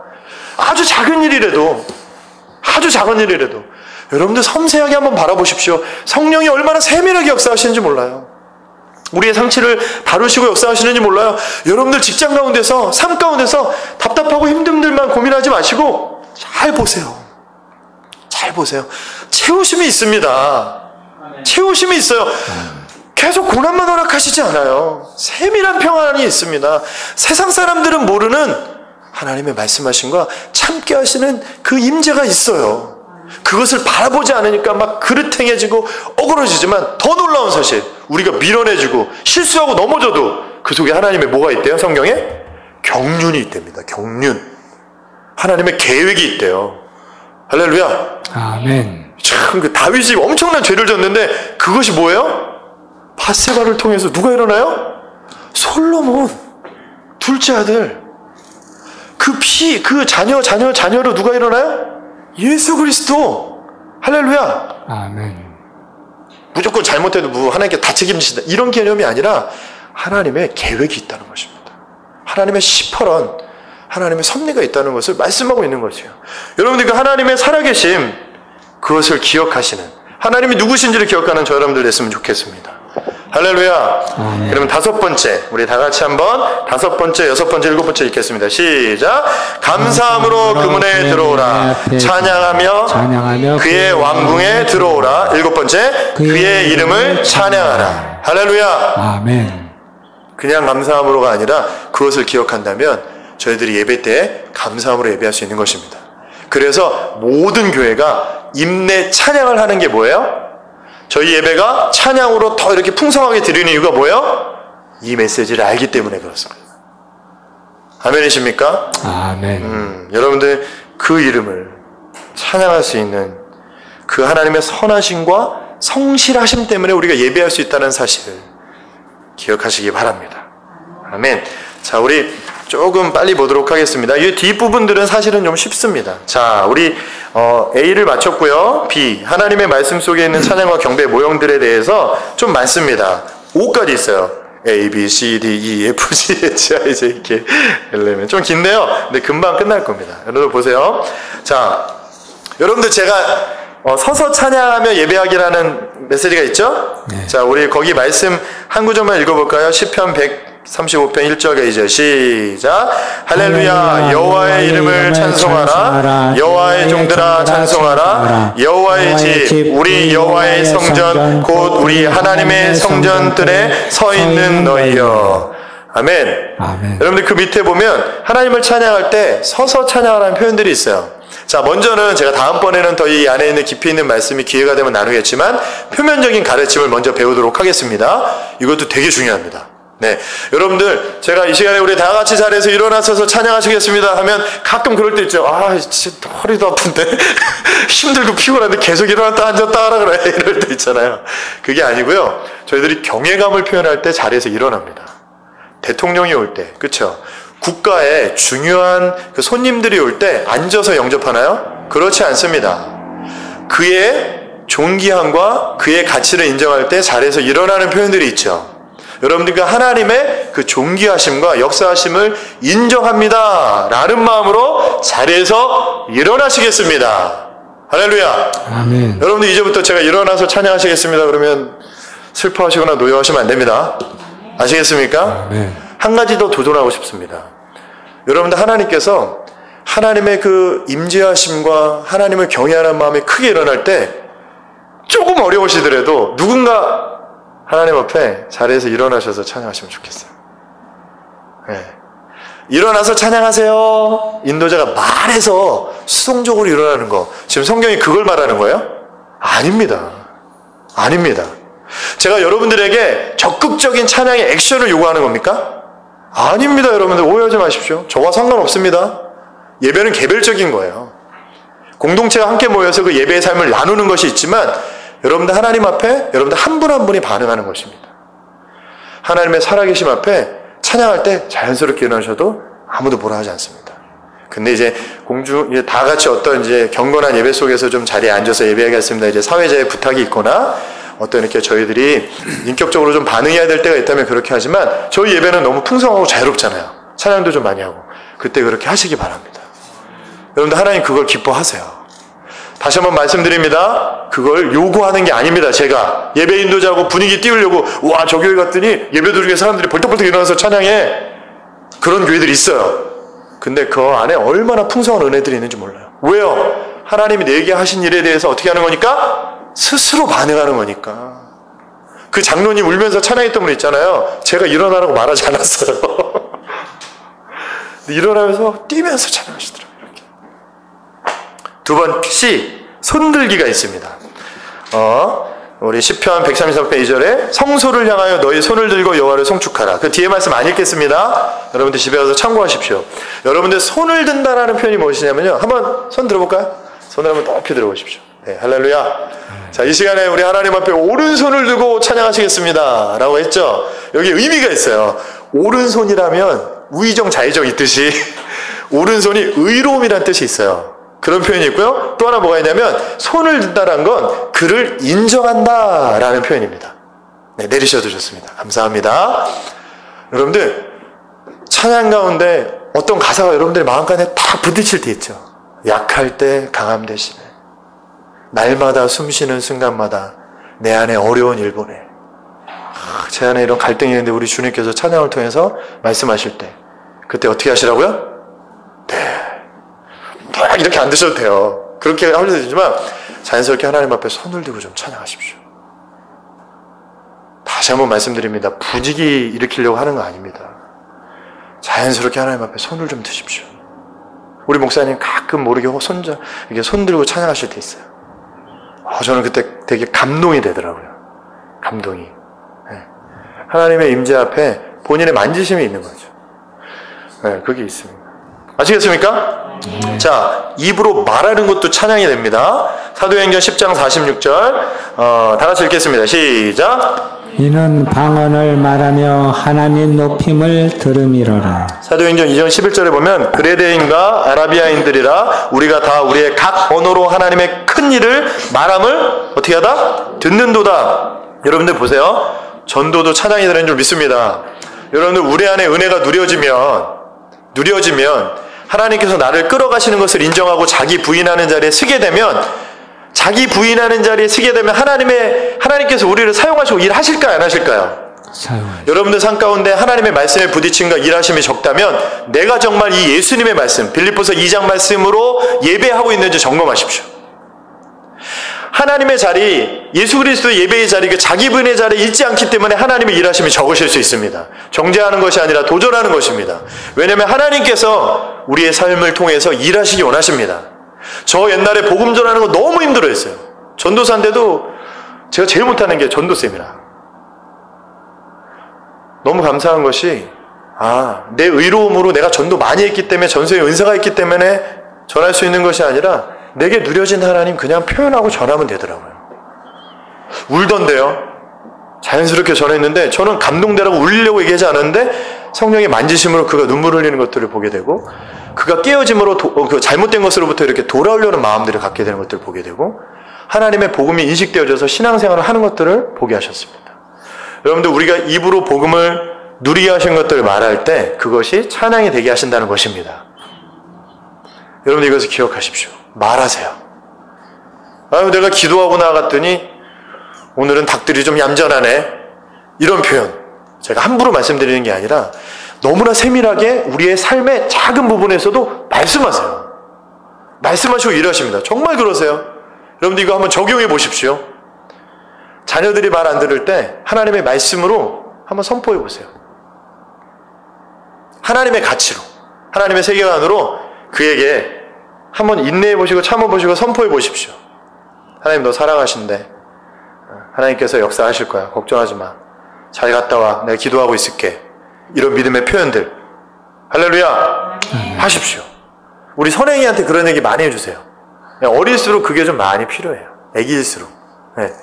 [SPEAKER 1] 아주 작은 일이라도 여러분들 섬세하게 한번 바라보십시오. 성령이 얼마나 세밀하게 역사하시는지 몰라요. 우리의 상처를 다루시고 역사하시는지 몰라요. 여러분들 직장 가운데서 삶 가운데서 답답하고 힘든 일만 고민하지 마시고 잘 보세요. 채우심이 있습니다. 채우심이 있어요. 계속 고난만 허락하시지 않아요. 세밀한 평안이 있습니다. 세상 사람들은 모르는 하나님의 말씀하심과 참게 하시는 그 임재가 있어요. 그것을 바라보지 않으니까 막 그릇행해지고 어그러지지만 더 놀라운 사실, 우리가 밀어내지고 실수하고 넘어져도 그 속에 하나님의 뭐가 있대요? 성경에? 경륜이 있답니다. 경륜. 하나님의 계획이 있대요. 할렐루야.
[SPEAKER 2] 아멘.
[SPEAKER 1] 참, 그 다윗이 엄청난 죄를 졌는데 그것이 뭐예요? 바세바를 통해서 누가 일어나요? 솔로몬. 둘째 아들. 그 자녀로 누가 일어나요? 예수 그리스도. 할렐루야.
[SPEAKER 2] 아멘.
[SPEAKER 1] 무조건 잘못해도 하나님께 다 책임지신다 이런 개념이 아니라 하나님의 계획이 있다는 것입니다. 하나님의 시퍼런 하나님의 섭리가 있다는 것을 말씀하고 있는 것이에요. 여러분들 그 하나님의 살아계심 그것을 기억하시는 하나님이 누구신지를 기억하는 저 여러분들 됐으면 좋겠습니다. 할렐루야. 그러면 다섯 번째, 우리 다 같이 한번 다섯 번째, 여섯 번째, 일곱 번째 읽겠습니다. 시작. 감사함으로 그문에 들어오라. 찬양하며 그의 왕궁에 들어오라. 일곱 번째, 그의 이름을 찬양하라. 할렐루야.
[SPEAKER 2] 아멘.
[SPEAKER 1] 그냥 감사함으로가 아니라 그것을 기억한다면 저희들이 예배 때 감사함으로 예배할 수 있는 것입니다. 그래서 모든 교회가 임내 찬양을 하는 게 뭐예요? 저희 예배가 찬양으로 더 이렇게 풍성하게 드리는 이유가 뭐예요? 이 메시지를 알기 때문에 그렇습니다. 아멘이십니까?
[SPEAKER 2] 아멘.
[SPEAKER 1] 여러분들 그 이름을 찬양할 수 있는 그 하나님의 선하심과 성실하심 때문에 우리가 예배할 수 있다는 사실을 기억하시기 바랍니다. 아멘. 자, 우리 조금 빨리 보도록 하겠습니다. 이 뒷부분들은 사실은 좀 쉽습니다. 자, 우리 A를 마쳤고요. B, 하나님의 말씀 속에 있는 찬양과 경배 모형들에 대해서 좀 많습니다. 5까지 있어요. A, B, C, D, E, F, G, H, I, J, K, L, M. 좀 긴데요. 근데 금방 끝날 겁니다. 여러분 보세요. 자, 여러분들 제가 서서 찬양하며 예배하기라는 메시지가 있죠? 네. 자, 우리 거기 말씀 한 구절만 읽어볼까요? 시편 135편 1절에 이제 시작. 할렐루야. 여호와의 이름을 찬송하라. 여호와의 종들아 찬송하라. 여호와의 집 우리 여호와의 성전 곧 우리 하나님의 성전들에 서 있는 너희여. 아멘.
[SPEAKER 2] 아멘.
[SPEAKER 1] 여러분들 그 밑에 보면 하나님을 찬양할 때 서서 찬양하라는 표현들이 있어요. 자, 먼저는 제가 다음번에는 더 이 안에 있는 깊이 있는 말씀이 기회가 되면 나누겠지만 표면적인 가르침을 먼저 배우도록 하겠습니다. 이것도 되게 중요합니다. 네, 여러분들 제가 이 시간에 우리 다 같이 자리에서 일어나셔서 찬양하시겠습니다 하면 가끔 그럴 때 있죠. 아, 진짜 허리도 아픈데 힘들고 피곤한데 계속 일어났다 앉았다 하라 그래 이럴 때 있잖아요. 그게 아니고요. 저희들이 경외감을 표현할 때 자리에서 일어납니다. 대통령이 올 때, 그렇죠? 국가에 중요한 그 손님들이 올 때 앉아서 영접하나요? 그렇지 않습니다. 그의 존귀함과 그의 가치를 인정할 때 자리에서 일어나는 표현들이 있죠. 여러분들과 하나님의 그 존귀하심과 역사하심을 인정합니다 라는 마음으로 자리에서 일어나시겠습니다. 할렐루야.
[SPEAKER 2] 아멘.
[SPEAKER 1] 여러분들 이제부터 제가 일어나서 찬양하시겠습니다 그러면 슬퍼하시거나 노여하시면 안 됩니다. 아시겠습니까?
[SPEAKER 2] 아멘.
[SPEAKER 1] 한 가지 더 도전하고 싶습니다. 여러분들 하나님께서 하나님의 그 임재하심과 하나님을 경외하는 마음이 크게 일어날 때 조금 어려우시더라도 누군가 하나님 앞에 자리에서 일어나셔서 찬양하시면 좋겠어요. 네. 일어나서 찬양하세요. 인도자가 말해서 수동적으로 일어나는 거. 지금 성경이 그걸 말하는 거예요? 아닙니다. 아닙니다. 제가 여러분들에게 적극적인 찬양의 액션을 요구하는 겁니까? 아닙니다. 여러분들 오해하지 마십시오. 저와 상관없습니다. 예배는 개별적인 거예요. 공동체가 함께 모여서 그 예배의 삶을 나누는 것이 있지만 여러분들 하나님 앞에 여러분들 한 분 한 분이 반응하는 것입니다. 하나님의 살아계심 앞에 찬양할 때 자연스럽게 일어나셔도 아무도 뭐라 하지 않습니다. 근데 이제 다 같이 어떤 이제 경건한 예배 속에서 좀 자리에 앉아서 예배하겠습니다. 이제 사회자의 부탁이 있거나 어떤 이렇게 저희들이 인격적으로 좀 반응해야 될 때가 있다면 그렇게 하지만 저희 예배는 너무 풍성하고 자유롭잖아요. 찬양도 좀 많이 하고 그때 그렇게 하시기 바랍니다. 여러분들 하나님 그걸 기뻐하세요. 다시 한번 말씀드립니다. 그걸 요구하는 게 아닙니다. 제가 예배 인도자고 분위기 띄우려고 와 저 교회 갔더니 예배 드리게 사람들이 벌떡벌떡 일어나서 찬양해 그런 교회들이 있어요. 근데 그 안에 얼마나 풍성한 은혜들이 있는지 몰라요. 왜요? 하나님이 내게 하신 일에 대해서 어떻게 하는 거니까? 스스로 반응하는 거니까. 그 장로님 울면서 찬양했던 분 있잖아요. 제가 일어나라고 말하지 않았어요. 일어나면서 뛰면서 찬양하시더라고요. 이렇게. 두 번 C 손들기가 있습니다. 우리 시편 133편 2절에 성소를 향하여 너희 손을 들고 여호와를 송축하라. 그 뒤에 말씀 안 읽겠습니다. 여러분들 집에 가서 참고하십시오. 여러분들 손을 든다라는 표현이 무엇이냐면요. 한번 손 들어볼까요? 손을 한번 높이 들어보십시오. 네, 할렐루야. 자, 이 시간에 우리 하나님 앞에 오른손을 들고 찬양하시겠습니다 라고 했죠. 여기 의미가 있어요. 오른손이라면 우의정 자의정 있듯이 오른손이 의로움이라는 뜻이 있어요. 그런 표현이 있고요. 또 하나 뭐가 있냐면 손을 든다는 건 그를 인정한다라는 표현입니다. 네, 내리셔도 좋습니다. 감사합니다. 여러분들 찬양 가운데 어떤 가사가 여러분들 마음간에 다 부딪힐 때 있죠. 약할 때 강함 대신에 날마다 숨쉬는 순간마다 내 안에 어려운 일 보내. 제 안에 이런 갈등이 있는데 우리 주님께서 찬양을 통해서 말씀하실 때 그때 어떻게 하시라고요? 네. 막 이렇게 안 드셔도 돼요. 그렇게 하셔도 되지만 자연스럽게 하나님 앞에 손을 들고 좀 찬양하십시오. 다시 한번 말씀드립니다. 분위기 일으키려고 하는 거 아닙니다. 자연스럽게 하나님 앞에 손을 좀 드십시오. 우리 목사님 가끔 모르게 이렇게 손 들고 찬양하실 때 있어요. 저는 그때 되게 감동이 되더라고요. 감동이. 네. 하나님의 임재 앞에 본인의 만지심이 있는 거죠. 네, 그게 있습니다. 아시겠습니까? 자, 입으로 말하는 것도 찬양이 됩니다. 사도행전 10장 46절 다 같이 읽겠습니다. 시작.
[SPEAKER 2] 이는 방언을 말하며 하나님 높임을 들음이로라.
[SPEAKER 1] 사도행전 2장 11절에 보면 그레데인과 아라비아인들이라 우리가 다 우리의 각 언어로 하나님의 큰 일을 말함을 어떻게 하다? 듣는도다. 여러분들 보세요. 전도도 찬양이 되는 줄 믿습니다. 여러분들 우리 안에 은혜가 누려지면 하나님께서 나를 끌어가시는 것을 인정하고 자기 부인하는 자리에 서게 되면 하나님께서 우리를 사용하시고 일하실까요? 안 하실까요? 여러분들 삶 가운데 하나님의 말씀에 부딪힘과 일하심이 적다면 내가 정말 이 예수님의 말씀, 빌립보서 2장 말씀으로 예배하고 있는지 점검하십시오. 하나님의 자리, 예수 그리스도의 예배의 자리, 그 자기 부인의 자리에 있지 않기 때문에 하나님의 일하심이 적으실 수 있습니다. 정죄하는 것이 아니라 도전하는 것입니다. 왜냐하면 하나님께서 우리의 삶을 통해서 일하시기 원하십니다. 저 옛날에 복음 전하는 거 너무 힘들어했어요. 전도사인데도 제가 제일 못하는 게 전도쌤이라. 너무 감사한 것이 내 의로움으로 내가 전도 많이 했기 때문에 전도의 은사가 있기 때문에 전할 수 있는 것이 아니라 내게 누려진 하나님 그냥 표현하고 전하면 되더라고요. 울던데요. 자연스럽게 전했는데 저는 감동되라고 울리려고 얘기하지 않았는데 성령의 만지심으로 그가 눈물 흘리는 것들을 보게 되고 그가 깨어짐으로 그 잘못된 것으로부터 이렇게 돌아오려는 마음들을 갖게 되는 것들을 보게 되고 하나님의 복음이 인식되어져서 신앙생활을 하는 것들을 보게 하셨습니다. 여러분들 우리가 입으로 복음을 누리게 하신 것들을 말할 때 그것이 찬양이 되게 하신다는 것입니다. 여러분들 이것을 기억하십시오. 말하세요. 내가 기도하고 나갔더니 오늘은 닭들이 좀 얌전하네. 이런 표현. 제가 함부로 말씀드리는 게 아니라 너무나 세밀하게 우리의 삶의 작은 부분에서도 말씀하세요. 말씀하시고 일하십니다. 정말 그러세요. 여러분들 이거 한번 적용해 보십시오. 자녀들이 말 안 들을 때 하나님의 말씀으로 한번 선포해 보세요. 하나님의 가치로, 하나님의 세계관으로 그에게 한번 인내해 보시고 참아 보시고 선포해 보십시오. 하나님 너 사랑하신대. 하나님께서 역사하실 거야. 걱정하지 마. 잘 갔다 와. 내가 기도하고 있을게. 이런 믿음의 표현들. 할렐루야. 하십시오. 우리 선행이한테 그런 얘기 많이 해주세요. 어릴수록 그게 좀 많이 필요해요. 애기일수록. 네.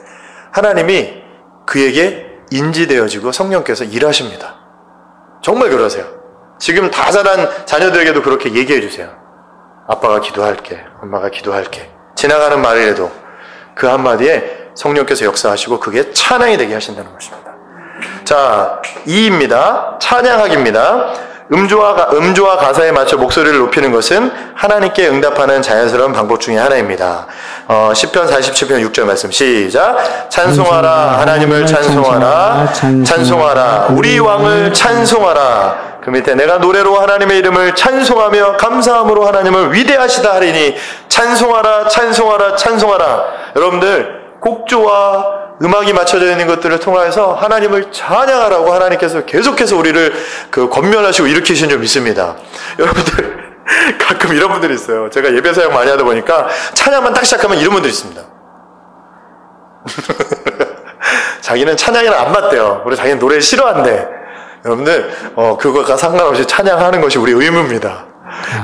[SPEAKER 1] 하나님이 그에게 인지되어지고 성령께서 일하십니다. 정말 그러세요. 지금 다 자란 자녀들에게도 그렇게 얘기해 주세요. 아빠가 기도할게. 엄마가 기도할게. 지나가는 말이라도 그 한마디에 성령께서 역사하시고 그게 찬양이 되게 하신다는 것입니다. 자, 2입니다. 찬양하기입니다. 음조와 가사에 맞춰 목소리를 높이는 것은 하나님께 응답하는 자연스러운 방법 중에 하나입니다. 시편 47편 6절 말씀 시작. 찬송하라 하나님을 찬송하라 찬송하라 우리 왕을 찬송하라. 그 밑에 내가 노래로 하나님의 이름을 찬송하며 감사함으로 하나님을 위대하시다 하리니 찬송하라 찬송하라 찬송하라. 여러분들 곡조와 음악이 맞춰져 있는 것들을 통해서 하나님을 찬양하라고 하나님께서 계속해서 우리를 권면하시고 일으키신 줄 믿습니다. 여러분들 가끔 이런 분들이 있어요. 제가 예배 사역 많이 하다 보니까 찬양만 딱 시작하면 이런 분들이 있습니다. 자기는 찬양이랑 안 맞대요. 그리고 자기는 노래를 싫어한대. 여러분들 그거가 상관없이 찬양하는 것이 우리 의무입니다.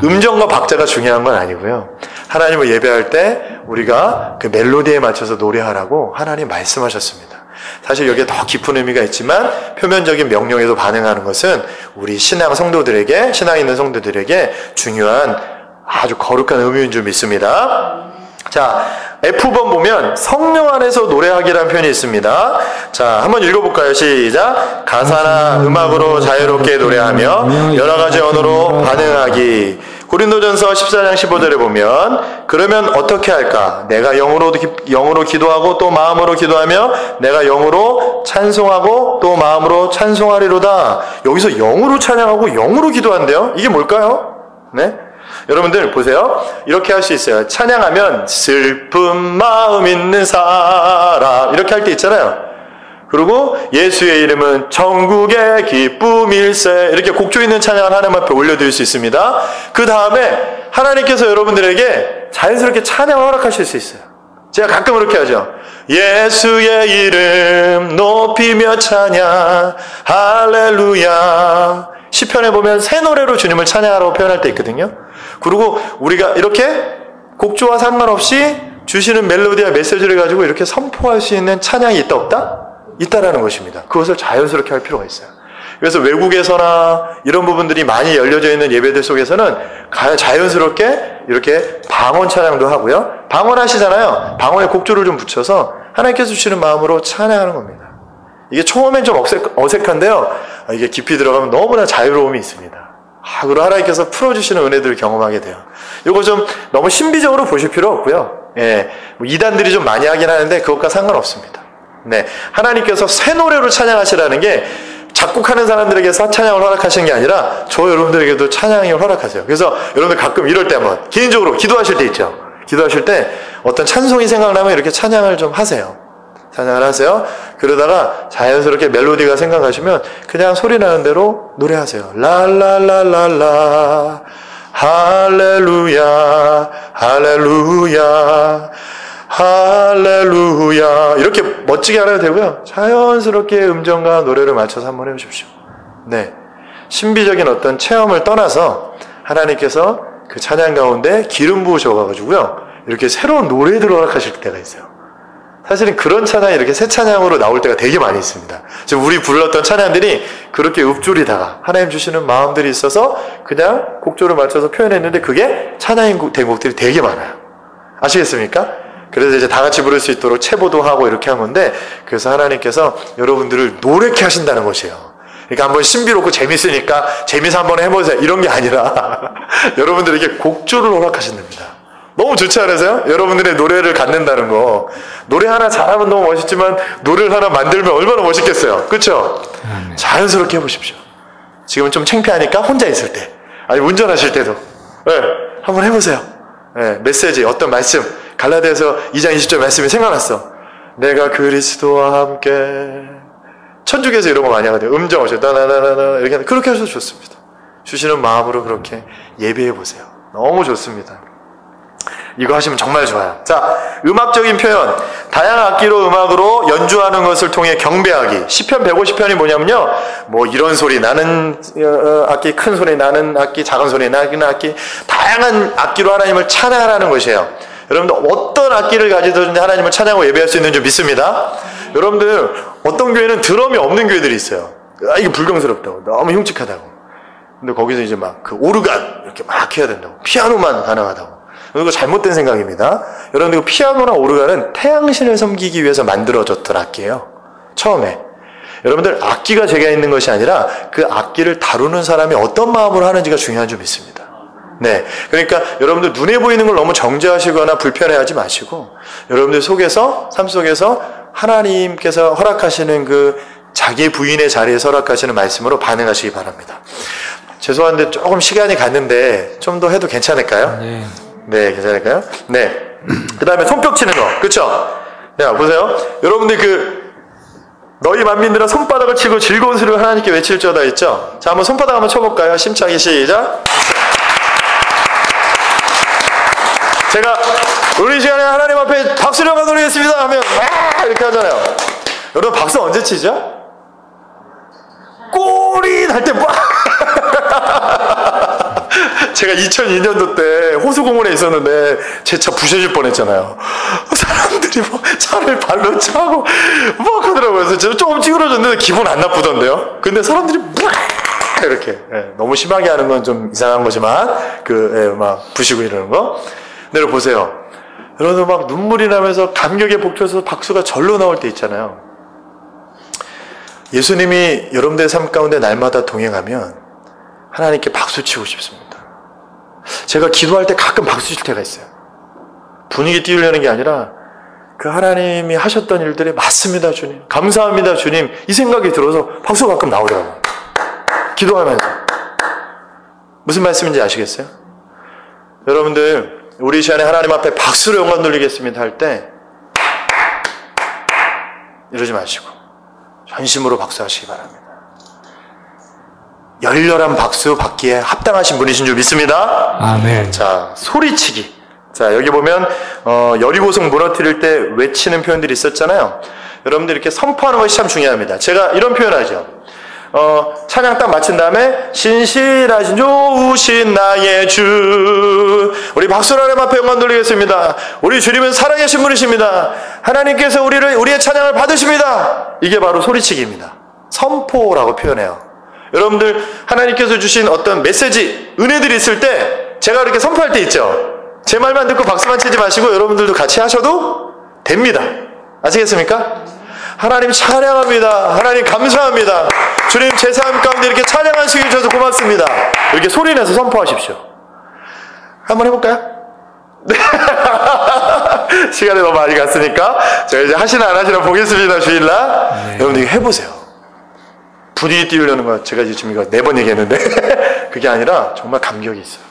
[SPEAKER 1] 음정과 박자가 중요한 건 아니고요. 하나님을 예배할 때 우리가 그 멜로디에 맞춰서 노래하라고 하나님 말씀하셨습니다. 사실 여기에 더 깊은 의미가 있지만 표면적인 명령에도 반응하는 것은 우리 신앙 있는 성도들에게 중요한 아주 거룩한 의미인 줄 믿습니다. 자, F번 보면 성령 안에서 노래하기라는 표현이 있습니다. 자, 한번 읽어볼까요? 시작. 가사나 음악으로 자유롭게 노래하며 여러 가지 언어로 반응하기. 고린도전서 14장 15절에 보면 그러면 어떻게 할까? 내가 영으로 기도하고 또 마음으로 기도하며 내가 영으로 찬송하고 또 마음으로 찬송하리로다. 여기서 영으로 찬양하고 영으로 기도한대요. 이게 뭘까요? 네? 여러분들 보세요. 이렇게 할 수 있어요. 찬양하면 슬픈 마음 있는 사람 이렇게 할 때 있잖아요. 그리고 예수의 이름은 천국의 기쁨일세 이렇게 곡조 있는 찬양을 하나님 앞에 올려드릴 수 있습니다. 그 다음에 하나님께서 여러분들에게 자연스럽게 찬양을 허락하실 수 있어요. 제가 가끔 그렇게 하죠. 예수의 이름 높이며 찬양 할렐루야. 시편에 보면 새 노래로 주님을 찬양하라고 표현할 때 있거든요. 그리고 우리가 이렇게 곡조와 상관없이 주시는 멜로디와 메시지를 가지고 이렇게 선포할 수 있는 찬양이 있다 없다? 있다라는 것입니다. 그것을 자연스럽게 할 필요가 있어요. 그래서 외국에서나 이런 부분들이 많이 열려져 있는 예배들 속에서는 자연스럽게 이렇게 방언 찬양도 하고요. 방언 하시잖아요. 방언에 곡조를 좀 붙여서 하나님께서 주시는 마음으로 찬양하는 겁니다. 이게 처음엔 좀 어색한데요. 이게 깊이 들어가면 너무나 자유로움이 있습니다. 그리고 하나님께서 풀어주시는 은혜들을 경험하게 돼요. 이거 좀 너무 신비적으로 보실 필요 없고요. 예, 이단들이 좀 많이 하긴 하는데 그것과 상관없습니다. 네, 하나님께서 새 노래로 찬양하시라는 게 작곡하는 사람들에게 찬양을 허락하시는 게 아니라 저 여러분들에게도 찬양을 허락하세요. 그래서 여러분들 가끔 이럴 때 한번 개인적으로 기도하실 때 있죠. 기도하실 때 어떤 찬송이 생각나면 이렇게 찬양을 좀 하세요. 찬양을 하세요. 그러다가 자연스럽게 멜로디가 생각하시면 그냥 소리 나는 대로 노래하세요. 랄랄랄랄라 할렐루야 할렐루야 할렐루야 이렇게 멋지게 안 해도 되고요. 자연스럽게 음정과 노래를 맞춰서 한번 해보십시오. 네, 신비적인 어떤 체험을 떠나서 하나님께서 그 찬양 가운데 기름 부으셔가지고요. 이렇게 새로운 노래들을 허락하실 때가 있어요. 사실은 그런 찬양이 이렇게 새 찬양으로 나올 때가 되게 많이 있습니다. 지금 우리 불렀던 찬양들이 그렇게 읊조리다가 하나님 주시는 마음들이 있어서 그냥 곡조를 맞춰서 표현했는데 그게 찬양인 대목들이 되게 많아요. 아시겠습니까? 그래서 이제 다 같이 부를 수 있도록 체보도 하고 이렇게 한 건데, 그래서 하나님께서 여러분들을 노래케 하신다는 것이에요. 그러니까 한번 신비롭고 재밌으니까 재미서 한번 해보세요. 이런 게 아니라 여러분들에게 곡조를 허락하신답니다. 너무 좋지 않으세요? 여러분들의 노래를 갖는다는 거. 노래 하나 잘하면 너무 멋있지만 노래를 하나 만들면 얼마나 멋있겠어요. 그렇죠? 자연스럽게 해보십시오. 지금은 좀 창피하니까 혼자 있을 때, 아니 운전하실 때도 네, 한번 해보세요. 네, 메시지, 어떤 말씀, 갈라디아서 2장 20절 말씀이 생각났어. 내가 그리스도와 함께. 천주교에서 이런 거 많이 하거든요. 음정 없이 나나나나 이렇게 그렇게 하셔도 좋습니다. 주시는 마음으로 그렇게 예배해 보세요. 너무 좋습니다. 이거 하시면 정말 좋아요. 자, 음악적인 표현, 다양한 악기로 음악으로 연주하는 것을 통해 경배하기. 시편 150편이 뭐냐면요, 뭐 이런 소리 나는 악기, 큰 소리 나는 악기, 작은 소리 나는 악기, 다양한 악기로 하나님을 찬양하라는 것이에요. 여러분들 어떤 악기를 가지든지 하나님을 찬양하고 예배할 수 있는 줄 믿습니다. 여러분들 어떤 교회는 드럼이 없는 교회들이 있어요. 이게 불경스럽다고, 너무 흉측하다고. 근데 거기서 이제 막 그 오르간 이렇게 막 해야 된다고, 피아노만 가능하다고. 이거 잘못된 생각입니다. 여러분들 그 피아노나 오르간은 태양신을 섬기기 위해서 만들어졌던 악기예요. 처음에. 여러분들 악기가 제가 있는 것이 아니라 그 악기를 다루는 사람이 어떤 마음으로 하는지가 중요한 줄 믿습니다. 네, 그러니까 여러분들 눈에 보이는 걸 너무 정죄하시거나 불편해하지 마시고 여러분들 속에서, 삶 속에서 하나님께서 허락하시는 그 자기 부인의 자리에서 허락하시는 말씀으로 반응하시기 바랍니다. 죄송한데 조금 시간이 갔는데 좀 더 해도 괜찮을까요?
[SPEAKER 2] 네.
[SPEAKER 1] 네, 괜찮을까요? 네. 그 다음에 손뼉 치는 거. 그쵸? 자, 보세요. 여러분들 너희 만민들아 손바닥을 치고 즐거운 소리를 하나님께 외칠지어다 있죠? 자, 한번 손바닥 한번 쳐볼까요? 심차게 시작. 제가 우리 시간에 하나님 앞에 박수를 한번 드리겠습니다 하면 이렇게 하잖아요. 여러분 박수 언제 치죠? 꼬리 날 때 제가 2002년도 때 호수공원에 있었는데 제 차 부셔질 뻔했잖아요. 사람들이 뭐 차를 발로 차고 막 하더라고요. 그래서 제가 조금 찌그러졌는데 기분 안 나쁘던데요. 근데 사람들이 이렇게 너무 심하게 하는 건 좀 이상한 거지만 막 부시고 이러는 거. 내려 보세요. 여러분 막 눈물이 나면서 감격에 벅차서 박수가 절로 나올 때 있잖아요. 예수님이 여러분들의 삶 가운데 날마다 동행하면 하나님께 박수 치고 싶습니다. 제가 기도할 때 가끔 박수 칠 때가 있어요. 분위기 띄우려는 게 아니라 그 하나님이 하셨던 일들이 맞습니다 주님, 감사합니다 주님, 이 생각이 들어서 박수가 가끔 나오더라고요. 기도하면서. 무슨 말씀인지 아시겠어요? 여러분들 우리 이 시간에 하나님 앞에 박수로 영광 돌리겠습니다 할 때 이러지 마시고 전심으로 박수하시기 바랍니다. 열렬한 박수 받기에 합당하신 분이신 줄 믿습니다.
[SPEAKER 2] 아멘.
[SPEAKER 1] 자, 소리치기. 자, 여기 보면 여리고성 무너뜨릴 때 외치는 표현들이 있었잖아요. 여러분들 이렇게 선포하는 것이 참 중요합니다. 제가 이런 표현하죠. 찬양 딱 마친 다음에 신실하신 좋으신 나의 주, 우리 박수로 하나님 앞에 영광 돌리겠습니다. 우리 주님은 살아계신 분이십니다. 하나님께서 우리의 찬양을 받으십니다. 이게 바로 소리치기입니다. 선포라고 표현해요. 여러분들 하나님께서 주신 어떤 메시지, 은혜들이 있을 때 제가 이렇게 선포할 때 있죠. 제 말만 듣고 박수만 치지 마시고 여러분들도 같이 하셔도 됩니다. 아시겠습니까? 하나님 찬양합니다. 하나님 감사합니다. 주님 제 삶 가운데 이렇게 찬양하시게 해주셔서 고맙습니다. 이렇게 소리내서 선포하십시오. 한번 해볼까요? 네. 시간이 너무 많이 갔으니까 제가 이제 하시나 안 하시나 보겠습니다. 주일날. 네. 여러분 이거 해보세요. 분위기 띄우려는 거 제가 지금 이거 4번 얘기했는데 그게 아니라 정말 감격이 있어요.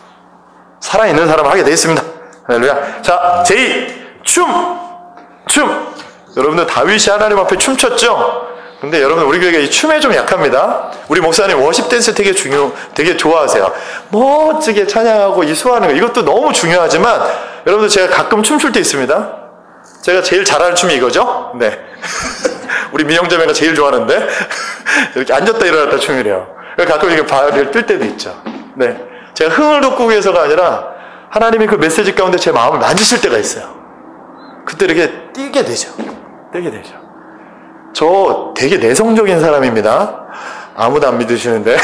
[SPEAKER 1] 살아있는 사람을 하게 되어 있습니다. 할렐루야. 자, 제2 춤. 여러분들 다윗이 하나님 앞에 춤췄죠? 근데 여러분 우리 교회가 이 춤에 좀 약합니다. 우리 목사님 워십 댄스 되게 좋아하세요. 멋지게 찬양하고 이 수하는 거 이것도 너무 중요하지만 여러분들 제가 가끔 춤출 때 있습니다. 제가 제일 잘하는 춤이 이거죠? 네. 우리 민영자매가 제일 좋아하는데 이렇게 앉았다 일어났다 춤이래요. 가끔 이렇게 발을 뜰 때도 있죠. 네. 제가 흥을 돋구기 위해서가 아니라 하나님이 그 메시지 가운데 제 마음을 만지실 때가 있어요. 그때 이렇게 뛰게 되죠. 저 되게 내성적인 사람입니다. 아무도 안 믿으시는데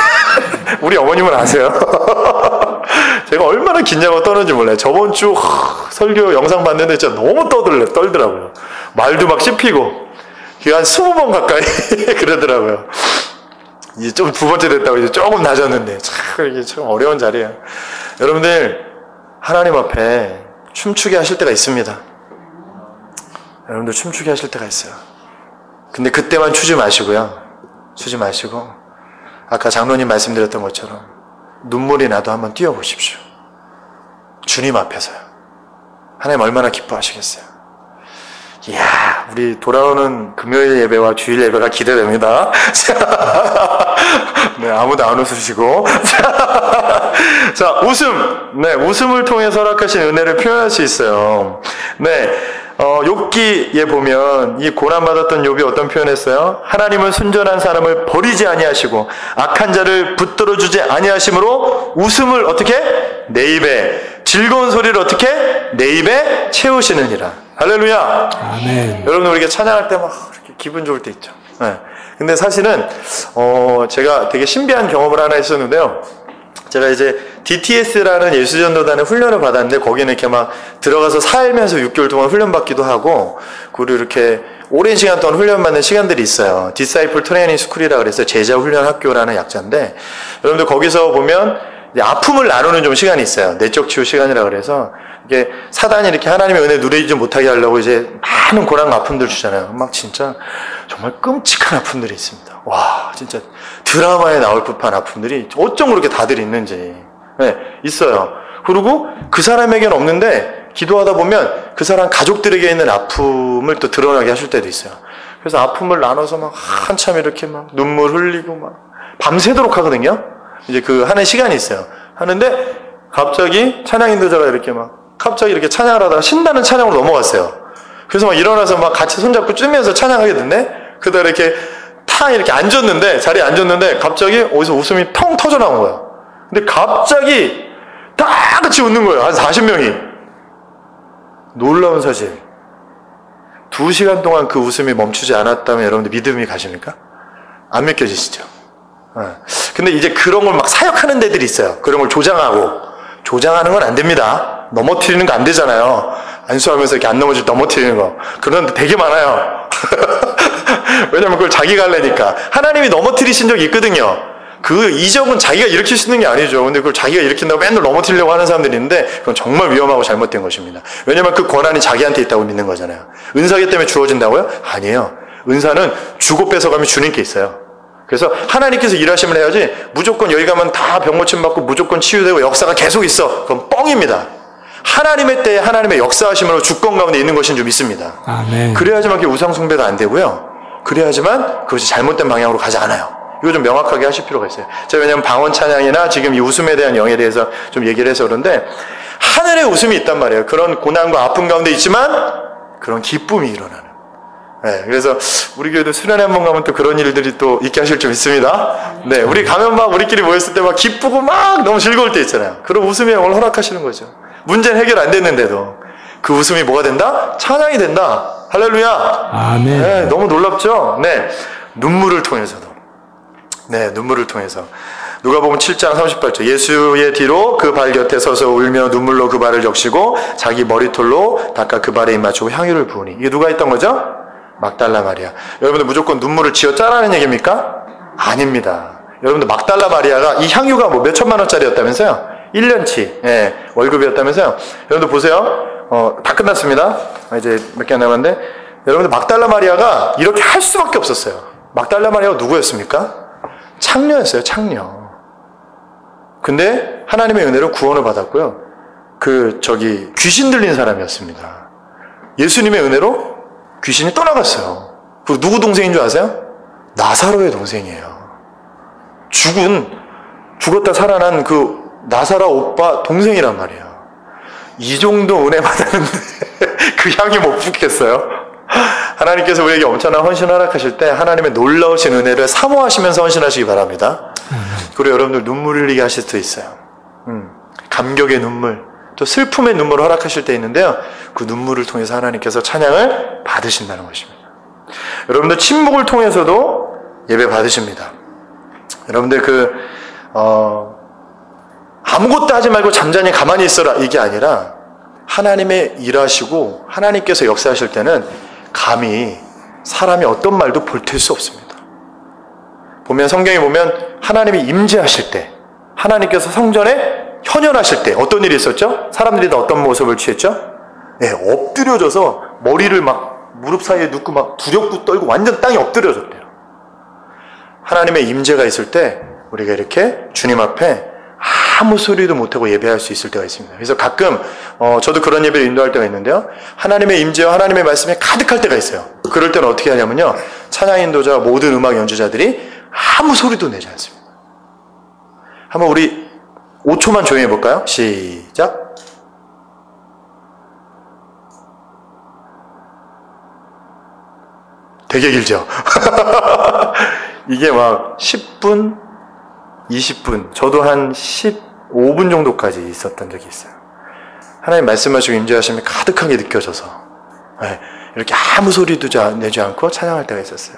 [SPEAKER 1] 우리 어머님은 아세요. 제가 얼마나 긴장하고 떠는지 몰라요. 저번 주 설교 영상 봤는데 진짜 너무 떨더라고요. 말도 막 씹히고 한 20번 가까이 그러더라고요. 이제 좀 2번째 됐다고 이제 조금 낮았는데 이게 참 어려운 자리예요. 여러분들 하나님 앞에 춤추게 하실 때가 있습니다. 여러분들 춤추게 하실 때가 있어요. 근데 그때만 추지 마시고요. 아까 장로님 말씀드렸던 것처럼 눈물이 나도 한번 뛰어보십시오. 주님 앞에서요. 하나님 얼마나 기뻐하시겠어요. 이야, 우리 돌아오는 금요일 예배와 주일 예배가 기대됩니다. 네, 아무도 안 웃으시고. 자, 웃음. 네, 웃음을 통해 허락하신 은혜를 표현할 수 있어요. 네, 욥기에 보면 이 고난받았던 욥이 어떤 표현했어요? 하나님은 순전한 사람을 버리지 아니하시고 악한 자를 붙들어 주지 아니하심으로 웃음을 어떻게? 내 입에, 즐거운 소리를 어떻게? 내 입에 채우시느니라. 할렐루야.
[SPEAKER 2] 아멘.
[SPEAKER 1] 여러분 우리가 찬양할 때 막 이렇게 기분 좋을 때 있죠. 네. 근데 사실은 제가 되게 신비한 경험을 하나 했었는데요. 제가 이제 DTS라는 예수전도단의 훈련을 받았는데 거기는 이렇게 막 들어가서 살면서 6개월 동안 훈련받기도 하고 그리고 이렇게 오랜 시간 동안 훈련받는 시간들이 있어요. 디사이플 트레이닝 스쿨이라 그래서 제자 훈련 학교라는 약자인데 여러분들 거기서 보면 이제 아픔을 나누는 좀 시간이 있어요. 내적 치유 시간이라 그래서 이게 사단이 이렇게 하나님의 은혜 누리지 못하게 하려고 이제 많은 고난 아픔들 주잖아요. 막 진짜 정말 끔찍한 아픔들이 있습니다. 와, 진짜 드라마에 나올 법한 아픔들이 어쩜 그렇게 다들 있는지. 네, 있어요. 그리고 그 사람에게는 없는데 기도하다 보면 그 사람 가족들에게 있는 아픔을 또 드러나게 하실 때도 있어요. 그래서 아픔을 나눠서 막 한참 이렇게 막 눈물 흘리고 막 밤새도록 하거든요. 이제 그 하는 시간이 있어요. 하는데 갑자기 찬양 인도자가 이렇게 막 갑자기 이렇게 찬양을 하다가 신나는 찬양으로 넘어갔어요. 그래서 막 일어나서 막 같이 손잡고 쭈면서 찬양하게 됐네? 그러다 이렇게 탁 이렇게 앉았는데, 자리에 앉았는데, 갑자기 어디서 웃음이 텅 터져 나온 거야. 근데 갑자기 다 같이 웃는 거예요. 한 40명이. 놀라운 사실. 2시간 동안 그 웃음이 멈추지 않았다면 여러분들 믿음이 가십니까? 안 믿겨지시죠? 근데 이제 그런 걸 막 사역하는 데들이 있어요. 그런 걸 조장하는 건 안 됩니다. 넘어뜨리는 거 안 되잖아요. 안수하면서 이렇게 안 넘어질 넘어뜨리는 거. 그런데 되게 많아요. 왜냐면 그걸 자기가 하려니까. 하나님이 넘어뜨리신 적이 있거든요. 그 이적은 자기가 일으킬 수 있는 게 아니죠. 근데 그걸 자기가 일으킨다고 맨날 넘어뜨리려고 하는 사람들이 있는데 그건 정말 위험하고 잘못된 것입니다. 왜냐하면 그 권한이 자기한테 있다고 믿는 거잖아요. 은사기 때문에 주어진다고요? 아니에요. 은사는 주고 뺏어가면 주님께 있어요. 그래서 하나님께서 일하심을 해야지 무조건 여기 가면 다 병고침 받고 무조건 치유되고 역사가 계속 있어. 그건 뻥입니다. 하나님의 때에 하나님의 역사하심으로 주권 가운데 있는 것인 줄 믿습니다.
[SPEAKER 2] 아멘.
[SPEAKER 1] 그래야지만 그게 우상 숭배가 안 되고요. 그래야지만 그것이 잘못된 방향으로 가지 않아요. 이거 좀 명확하게 하실 필요가 있어요. 제가 왜냐하면 방언 찬양이나 지금 이 웃음에 대한 영에 대해서 좀 얘기를 해서 그런데 하늘의 웃음이 있단 말이에요. 그런 고난과 아픔 가운데 있지만 그런 기쁨이 일어나는. 네, 그래서 우리 교회도 수련회 한번 가면 또 그런 일들이 또 있게 하실 줄 믿습니다. 네, 우리 가면 막 우리끼리 모였을 때 막 기쁘고 막 너무 즐거울 때 있잖아요. 그런 웃음의 영을 허락하시는 거죠. 문제는 해결 안 됐는데도 그 웃음이 뭐가 된다? 찬양이 된다. 할렐루야.
[SPEAKER 2] 아멘.
[SPEAKER 1] 네, 너무 놀랍죠? 네, 눈물을 통해서도. 네, 눈물을 통해서. 누가복음 7장 38절. 예수의 뒤로 그 발 곁에 서서 울며 눈물로 그 발을 적시고 자기 머리털로 닦아 그 발에 입 맞추고 향유를 부으니. 이게 누가 했던 거죠? 막달라 마리아. 여러분들 무조건 눈물을 쥐어 짜라는 얘기입니까? 아닙니다. 여러분들 막달라 마리아가 이 향유가 뭐 몇 천만 원짜리였다면서요? 1년치 예, 월급이었다면서요? 여러분들 보세요. 다 끝났습니다. 이제 몇 개 남았는데 여러분들 막달라 마리아가 이렇게 할 수밖에 없었어요. 막달라 마리아가 누구였습니까? 창녀였어요. 창녀. 근데 하나님의 은혜로 구원을 받았고요. 귀신 들린 사람이었습니다. 예수님의 은혜로 귀신이 떠나갔어요. 그 누구 동생인 줄 아세요? 나사로의 동생이에요. 죽었다 살아난 그 나사로 오빠 동생이란 말이에요. 이 정도 은혜 받았는데 그 향이 못 붙겠어요? 하나님께서 우리에게 엄청난 헌신을 허락하실 때 하나님의 놀라우신 은혜를 사모하시면서 헌신하시기 바랍니다. 그리고 여러분들 눈물 흘리게 하실 수도 있어요. 감격의 눈물, 또 슬픔의 눈물을 허락하실 때 있는데요. 그 눈물을 통해서 하나님께서 찬양을 받으신다는 것입니다. 여러분들 침묵을 통해서도 예배 받으십니다. 여러분들 아무것도 하지 말고 잠잠히 가만히 있어라 이게 아니라 하나님의 일하시고 하나님께서 역사하실 때는 감히 사람이 어떤 말도 볼탤 수 없습니다. 성경에 보면 하나님이 임재하실 때, 하나님께서 성전에 현현하실 때 어떤 일이 있었죠? 사람들이 다 어떤 모습을 취했죠? 네, 엎드려져서 머리를 막 무릎 사이에 눕고 막 두렵고 떨고 완전 땅에 엎드려졌대요. 하나님의 임재가 있을 때 우리가 이렇게 주님 앞에 아무 소리도 못하고 예배할 수 있을 때가 있습니다. 그래서 가끔 저도 그런 예배를 인도할 때가 있는데요. 하나님의 임재와 하나님의 말씀이 가득할 때가 있어요. 그럴 때는 어떻게 하냐면요. 찬양 인도자 모든 음악 연주자들이 아무 소리도 내지 않습니다. 한번 우리 5초만 조용히 해볼까요? 시작. 되게 길죠? 이게 막 10분, 20분, 저도 한 15분 정도까지 있었던 적이 있어요. 하나님 말씀하시고 임재하심이 가득하게 느껴져서 이렇게 아무 소리도 내지 않고 찬양할 때가 있었어요.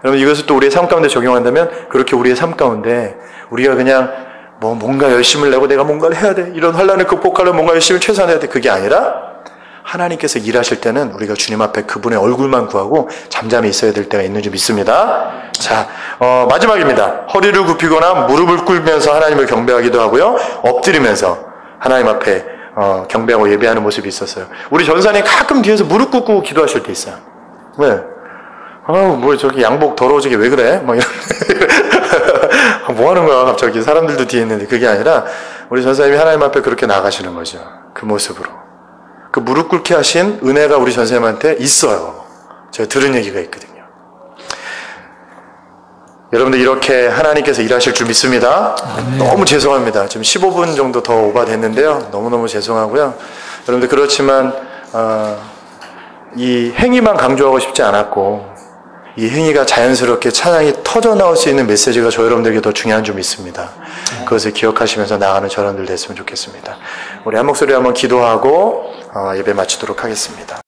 [SPEAKER 1] 여러분 이것을 또 우리의 삶 가운데 적용한다면 그렇게 우리의 삶 가운데 우리가 그냥 뭔가 열심을 내고 내가 뭔가를 해야 돼, 이런 환난을 극복하려면 뭔가 열심히 최선을 해야 돼, 그게 아니라 하나님께서 일하실 때는 우리가 주님 앞에 그분의 얼굴만 구하고 잠잠히 있어야 될 때가 있는 줄 믿습니다. 자, 마지막입니다. 허리를 굽히거나 무릎을 꿇으면서 하나님을 경배하기도 하고요. 엎드리면서 하나님 앞에 경배하고 예배하는 모습이 있었어요. 우리 전사님 가끔 뒤에서 무릎 꿇고 기도하실 때 있어요. 왜? 저기 양복 더러워지게 왜 그래? 막 이런. 뭐 하는 거야, 갑자기. 사람들도 뒤에 있는데. 그게 아니라 우리 전사님이 하나님 앞에 그렇게 나가시는 거죠. 그 모습으로. 그 무릎 꿇게 하신 은혜가 우리 전사님한테 있어요. 제가 들은 얘기가 있거든요. 여러분들 이렇게 하나님께서 일하실 줄 믿습니다. 너무 죄송합니다. 지금 15분 정도 더 오버됐는데요. 너무너무 죄송하고요. 여러분들 그렇지만 이 행위만 강조하고 싶지 않았고 이 행위가 자연스럽게 찬양이 터져 나올 수 있는 메시지가 저 여러분들에게 더 중요한 줄 믿습니다. 그것을 기억하시면서 나가는 저런들 됐으면 좋겠습니다. 우리 한 목소리 한번 기도하고 예배 마치도록 하겠습니다.